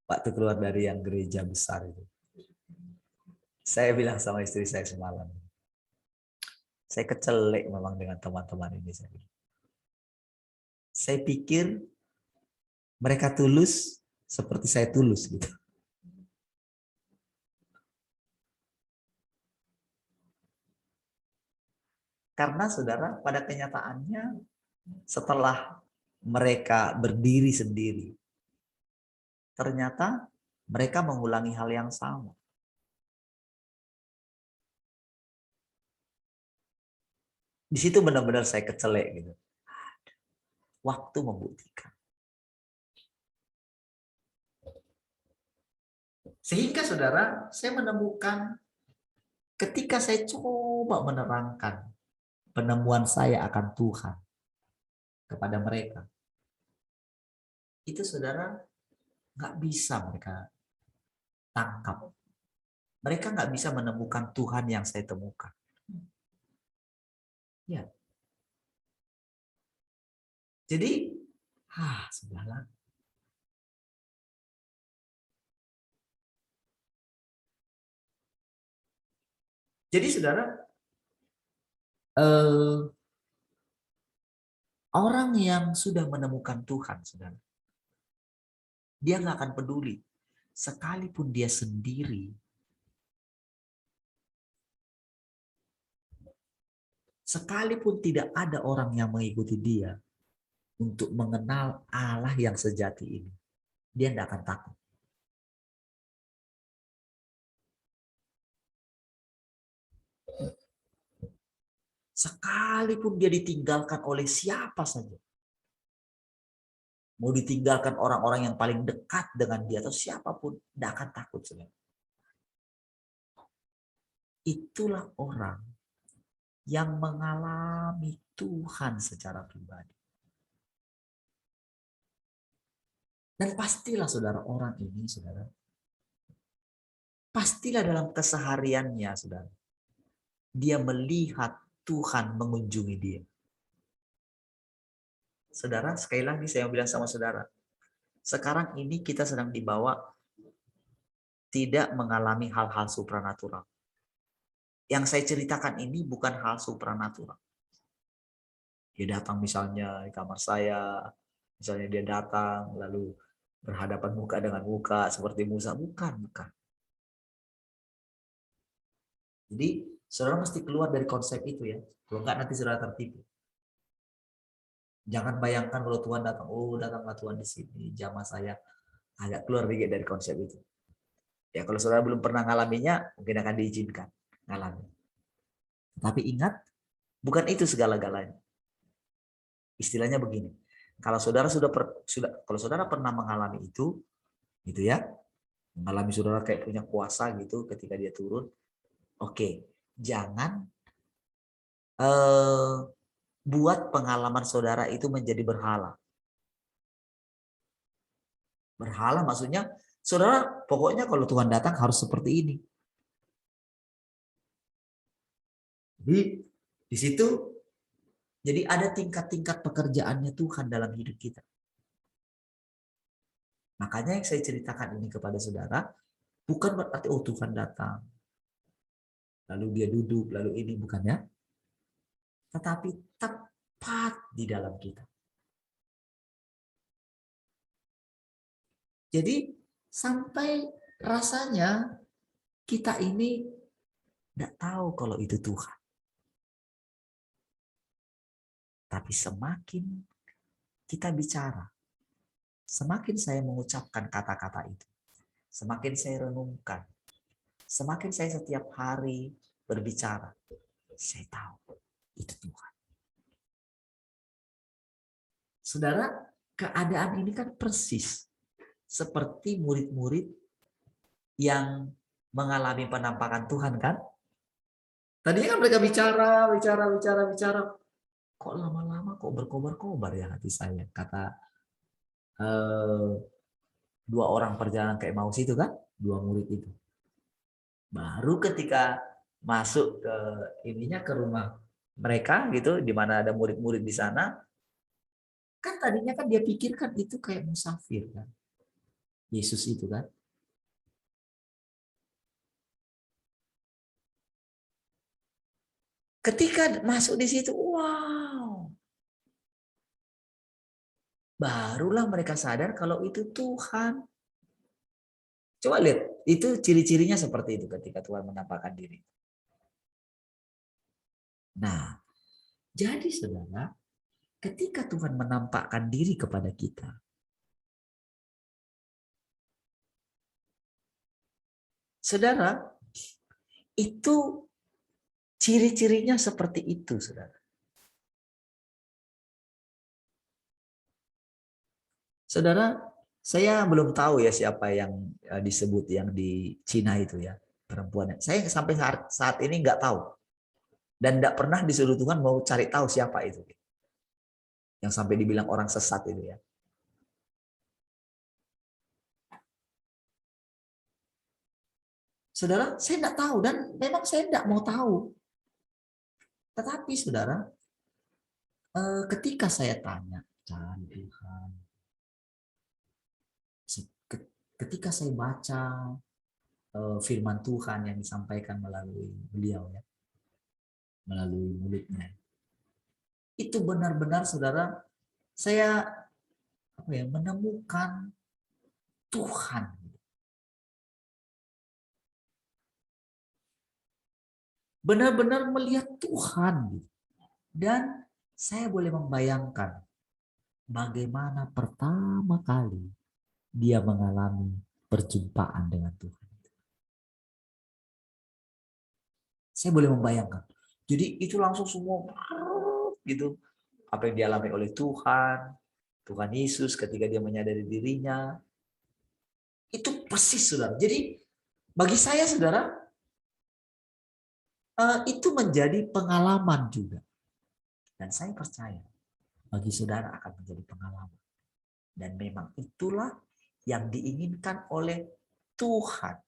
waktu keluar dari yang gereja besar itu, saya bilang sama istri saya semalam, saya kecelek memang dengan teman-teman ini. Saya pikir mereka tulus seperti saya tulus gitu. Karena saudara, pada kenyataannya setelah mereka berdiri sendiri, ternyata mereka mengulangi hal yang sama. Di situ benar-benar saya kecelek gitu. Waktu membuktikan. Sehingga saudara, saya menemukan ketika saya coba menerangkan penemuan saya akan Tuhan kepada mereka, itu saudara nggak bisa mereka tangkap. Mereka nggak bisa menemukan Tuhan yang saya temukan. Ya. Jadi, sudahlah. Jadi saudara, orang yang sudah menemukan Tuhan, saudara, dia nggak akan peduli. Sekalipun dia sendiri, sekalipun tidak ada orang yang mengikuti dia untuk mengenal Allah yang sejati ini, dia tidak akan takut. Sekalipun dia ditinggalkan oleh siapa saja, mau ditinggalkan orang-orang yang paling dekat dengan dia atau siapapun, tidak akan takut. Saudara. Itulah orang yang mengalami Tuhan secara pribadi. Dan pastilah saudara, orang ini saudara, pastilah dalam kesehariannya saudara, dia melihat Tuhan mengunjungi dia. Saudara, sekali lagi saya bilang sama saudara, sekarang ini kita sedang dibawa tidak mengalami hal-hal supranatural. Yang saya ceritakan ini bukan hal supranatural. Dia datang misalnya di kamar saya, misalnya dia datang lalu berhadapan muka dengan muka seperti Musa, bukan. Jadi saudara mesti keluar dari konsep itu ya, kalau enggak nanti saudara tertipu. Jangan bayangkan kalau Tuhan datang, datanglah Tuhan di sini, jamah saya, agak keluar dikit dari konsep itu. Ya kalau saudara belum pernah ngalaminya, mungkin akan diizinkan ngalami. Tapi ingat, bukan itu segala-galanya. Istilahnya begini, kalau saudara kalau saudara pernah mengalami itu ya, mengalami saudara kayak punya kuasa gitu ketika dia turun, oke, jangan buat pengalaman saudara itu menjadi berhala. Berhala maksudnya, saudara pokoknya kalau Tuhan datang harus seperti ini. Jadi di situ, jadi ada tingkat-tingkat pekerjaannya Tuhan dalam hidup kita. Makanya yang saya ceritakan ini kepada saudara, bukan berarti Tuhan datang, lalu dia duduk, lalu ini, bukannya. Tetapi tepat di dalam kita. Jadi sampai rasanya kita ini tidak tahu kalau itu Tuhan. Tetapi semakin kita bicara, semakin saya mengucapkan kata-kata itu, semakin saya renungkan, semakin saya setiap hari berbicara, saya tahu itu Tuhan. Saudara, keadaan ini kan persis seperti murid-murid yang mengalami penampakan Tuhan kan? Tadinya kan mereka bicara. Kok lama-lama kok berkobar-kobar ya hati saya, kata dua orang perjalanan ke Emmaus itu kan, dua murid itu. Baru ketika masuk ke ininya, ke rumah mereka gitu, di mana ada murid-murid di sana, kan tadinya kan dia pikirkan itu kayak musafir kan, Yesus itu kan. Ketika masuk di situ, wow, barulah mereka sadar kalau itu Tuhan. Coba lihat, itu ciri-cirinya seperti itu ketika Tuhan menampakkan diri. Nah, jadi saudara, ketika Tuhan menampakkan diri kepada kita, saudara, itu ciri-cirinya seperti itu, saudara. Saudara, saya belum tahu ya siapa yang disebut yang di Cina itu ya, perempuannya. Saya sampai saat ini nggak tahu. Dan nggak pernah disuruh Tuhan mau cari tahu siapa itu. Yang sampai dibilang orang sesat itu ya. Saudara, saya nggak tahu dan memang saya nggak mau tahu. Tetapi saudara, ketika saya tanya, Tuhan, ketika saya baca firman Tuhan yang disampaikan melalui beliau ya, melalui mulutnya, itu benar-benar saudara, saya menemukan Tuhan. Benar-benar melihat Tuhan. Dan saya boleh membayangkan bagaimana pertama kali dia mengalami perjumpaan dengan Tuhan. Saya boleh membayangkan. Jadi itu langsung semua gitu, apa yang dialami oleh Tuhan Yesus ketika dia menyadari dirinya, itu persis saudara. Jadi bagi saya saudara, itu menjadi pengalaman juga. Dan saya percaya bagi saudara akan menjadi pengalaman. Dan memang itulah yang diinginkan oleh Tuhan,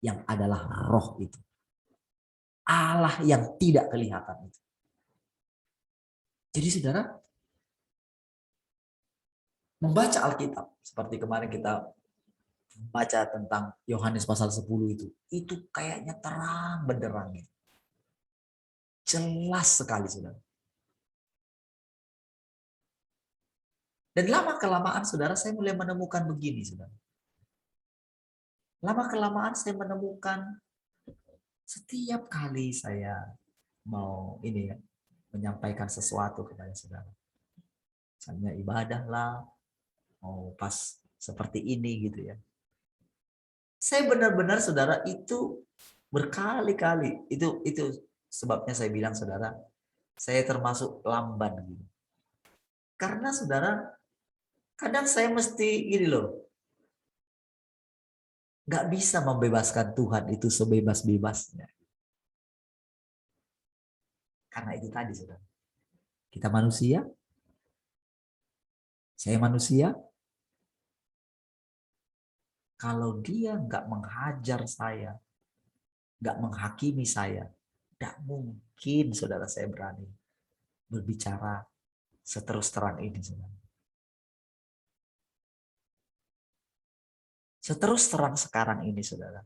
yang adalah roh itu. Allah yang tidak kelihatan itu. Jadi saudara, membaca Alkitab, seperti kemarin kita baca tentang Yohanes pasal 10 itu kayaknya terang benderang. Jelas sekali saudara. Dan lama-kelamaan saudara, saya mulai menemukan begini saudara. Lama-kelamaan saya menemukan setiap kali saya mau ini ya, menyampaikan sesuatu kepada saudara. Misalnya ibadah lah, mau pas seperti ini gitu ya. Saya benar-benar saudara itu berkali-kali, itu sebabnya saya bilang saudara, saya termasuk lamban gitu. Karena saudara, kadang saya mesti gini loh, nggak bisa membebaskan Tuhan itu sebebas-bebasnya. Karena itu tadi saudara, kita manusia, saya manusia, kalau dia nggak menghajar saya, nggak menghakimi saya, nggak mungkin saudara saya berani berbicara seterus terang ini saudara. Seterus terang sekarang ini saudara,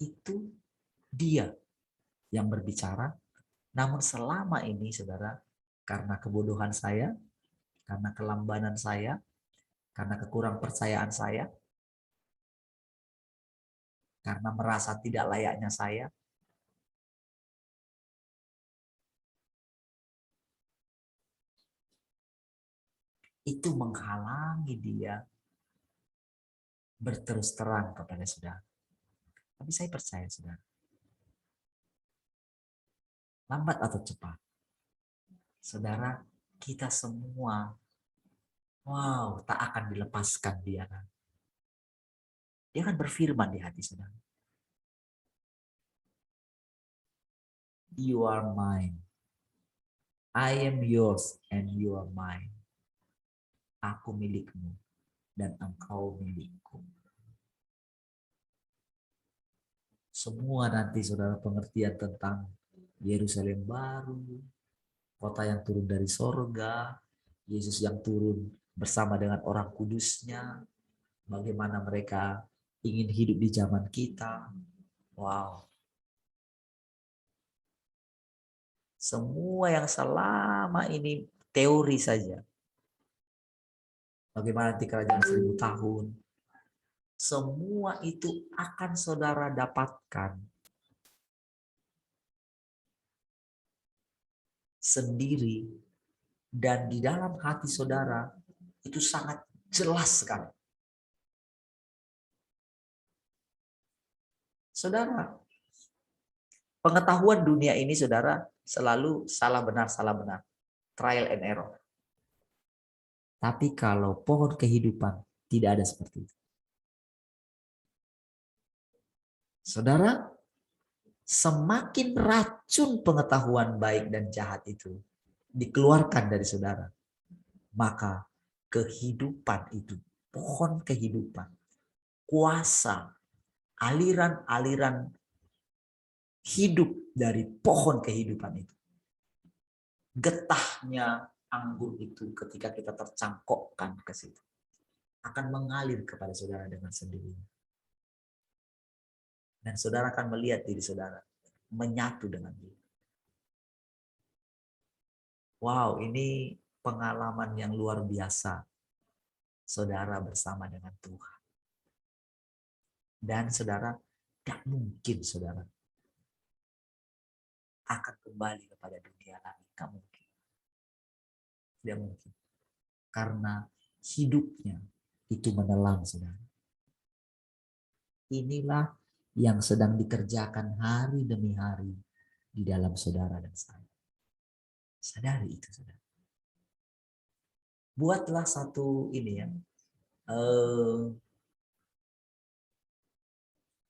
itu dia yang berbicara, namun selama ini saudara, karena kebodohan saya, karena kelambanan saya, karena kekurang percayaan saya, karena merasa tidak layaknya saya, itu menghalangi dia berterus terang kepada saudara. Tapi saya percaya saudara, lambat atau cepat, saudara, kita semua, tak akan dilepaskan dia. Dia akan berfirman di hati saudara. You are mine. I am yours and you are mine. Aku milikmu dan engkau milikku. Semua nanti saudara pengertian tentang Yerusalem baru, kota yang turun dari sorga, Yesus yang turun bersama dengan orang kudusnya, bagaimana mereka ingin hidup di zaman kita. Wow. Semua yang selama ini teori saja. Bagaimana nanti kerajaan 1000 tahun. Semua itu akan saudara dapatkan sendiri. Dan di dalam hati saudara itu sangat jelas sekali. Saudara, pengetahuan dunia ini saudara selalu salah benar. Trial and error. Tapi kalau pohon kehidupan tidak ada seperti itu. Saudara, semakin racun pengetahuan baik dan jahat itu dikeluarkan dari saudara, maka kehidupan itu, pohon kehidupan, kuasa, aliran-aliran hidup dari pohon kehidupan itu, getahnya anggur itu ketika kita tercangkokkan ke situ, akan mengalir kepada saudara dengan sendirinya. Dan saudara akan melihat diri saudara menyatu dengan dia. Wow, ini pengalaman yang luar biasa. Saudara bersama dengan Tuhan. Dan saudara, tidak mungkin saudara akan kembali kepada dunia lagi. Tidak mungkin. Tidak mungkin. Karena hidupnya itu menelan saudara. Inilah yang sedang dikerjakan hari demi hari di dalam saudara dan saya. Sadari itu saudara. Buatlah satu ini ya,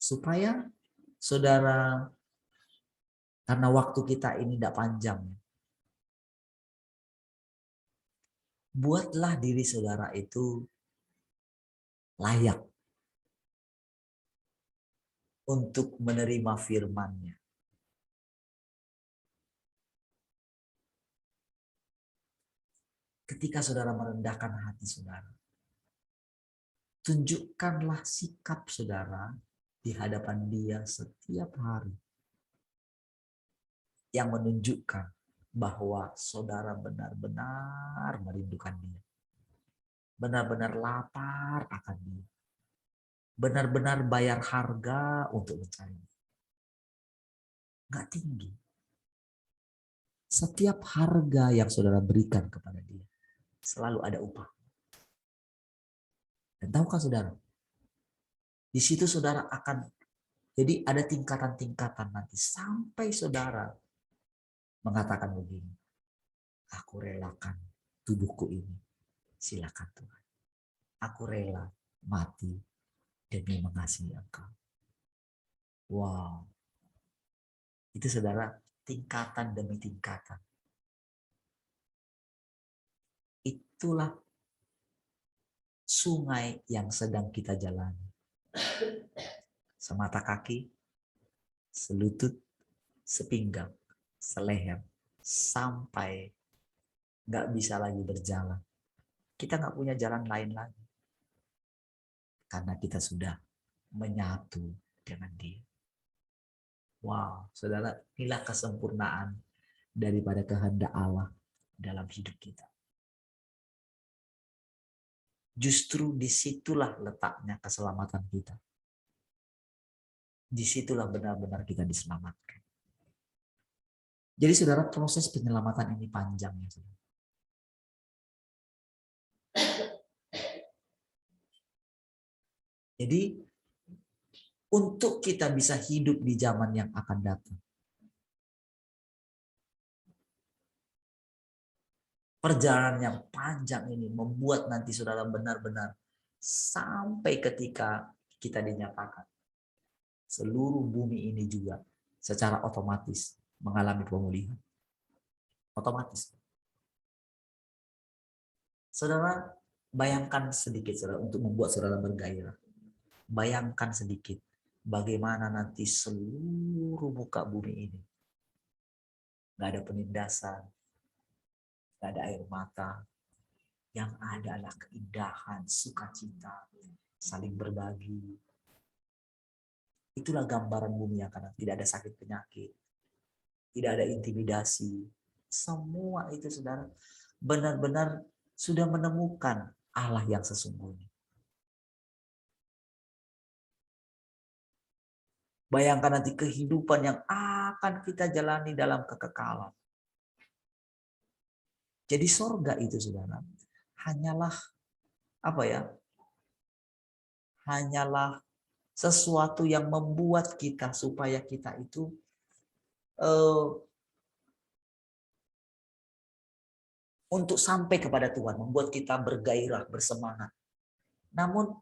supaya saudara, karena waktu kita ini tidak panjang, buatlah diri saudara itu layak untuk menerima firman-Nya. Ketika saudara merendahkan hati saudara, tunjukkanlah sikap saudara di hadapan Dia setiap hari yang menunjukkan bahwa saudara benar-benar merindukan Dia. Benar-benar lapar akan Dia. Benar-benar bayar harga untuk mencari Dia. Nggak tinggi. Setiap harga yang saudara berikan kepada Dia selalu ada upah. Dan tahukah saudara? Di situ saudara akan, jadi ada tingkatan-tingkatan nanti sampai saudara mengatakan begini, aku relakan tubuhku ini, silakan Tuhan. Aku rela mati demi mengasihi Engkau. Wow. Itu saudara, tingkatan demi tingkatan. Itulah sungai yang sedang kita jalani. Semata kaki, selutut, sepinggang, seleher, sampai nggak bisa lagi berjalan. Kita nggak punya jalan lain lagi. Karena kita sudah menyatu dengan Dia. Wow, saudara, inilah kesempurnaan daripada kehendak Allah dalam hidup kita. Justru disitulah letaknya keselamatan kita. Disitulah benar-benar kita diselamatkan. Jadi saudara, proses penyelamatan ini panjang ya saudara. Jadi untuk kita bisa hidup di zaman yang akan datang, perjalanan yang panjang ini membuat nanti saudara benar-benar sampai ketika kita dinyatakan, seluruh bumi ini juga secara otomatis mengalami pemulihan. Otomatis. Saudara, bayangkan sedikit saudara untuk membuat saudara bergairah. Bayangkan sedikit bagaimana nanti seluruh muka bumi ini nggak ada penindasan, nggak ada air mata, yang ada adalah keindahan, sukacita, saling berbagi. Itulah gambaran bumi yang akan tidak ada sakit penyakit, tidak ada intimidasi. Semua itu saudara benar-benar sudah menemukan Allah yang sesungguhnya. Bayangkan nanti kehidupan yang akan kita jalani dalam kekekalan. Jadi sorga itu saudara hanyalah apa ya? Hanyalah sesuatu yang membuat kita supaya kita itu untuk sampai kepada Tuhan, membuat kita bergairah, bersemangat. Namun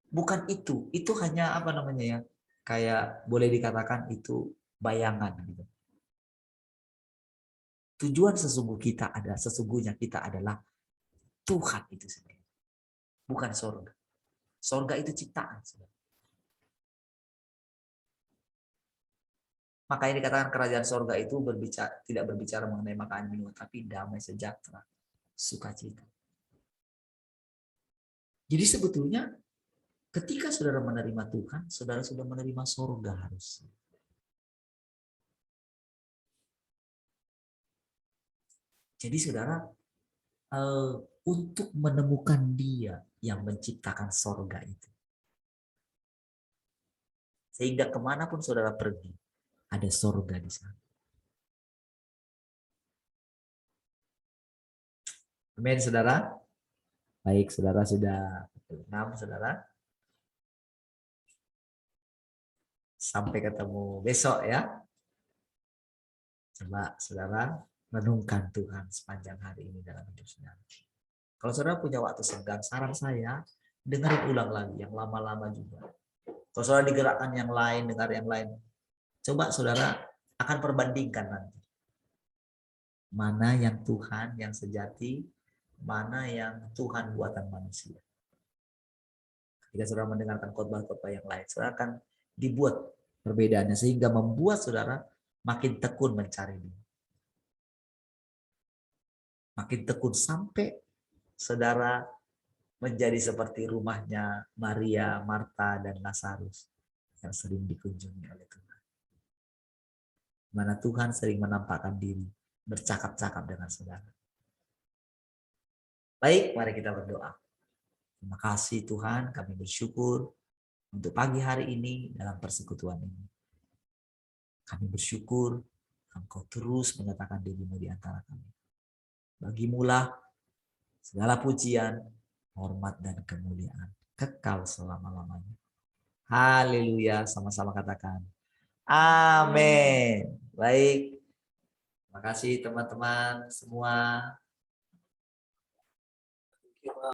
bukan itu hanya apa namanya ya? Kayak boleh dikatakan itu bayangan gitu. Tujuan sesungguhnya kita adalah Tuhan itu sendiri. Bukan sorga. Sorga itu ciptaan. Makanya dikatakan kerajaan sorga itu tidak berbicara mengenai makanan minum, tapi damai sejahtera, sukacita. Jadi sebetulnya ketika saudara menerima Tuhan, saudara sudah menerima sorga harusnya. Jadi saudara, untuk menemukan Dia yang menciptakan sorga itu, sehingga kemanapun saudara pergi, ada sorga di sana. Amin, saudara. Baik, saudara sudah 6, saudara. Sampai ketemu besok ya. Coba saudara renungkan Tuhan sepanjang hari ini dalam hidup saudara. Kalau saudara punya waktu senggang, saran saya dengerin ulang lagi yang lama-lama juga. Kalau saudara digerakkan yang lain, dengar yang lain. Coba saudara akan perbandingkan nanti. Mana yang Tuhan yang sejati, mana yang Tuhan buatan manusia. Jika saudara mendengarkan khotbah-khotbah yang lain, saudara akan dibuat perbedaannya sehingga membuat saudara makin tekun mencari Dia. Makin tekun sampai saudara menjadi seperti rumahnya Maria, Marta, dan Lazarus yang sering dikunjungi oleh Tuhan. Mana Tuhan sering menampakkan diri, bercakap-cakap dengan saudara. Baik, mari kita berdoa. Terima kasih Tuhan, kami bersyukur untuk pagi hari ini dalam persekutuan ini. Kami bersyukur Engkau terus menyatakan diri-Mu di antara kami. Bagimulah segala pujian, hormat, dan kemuliaan kekal selama-lamanya. Haleluya, sama-sama katakan. Amin. Baik. Terima kasih teman-teman semua.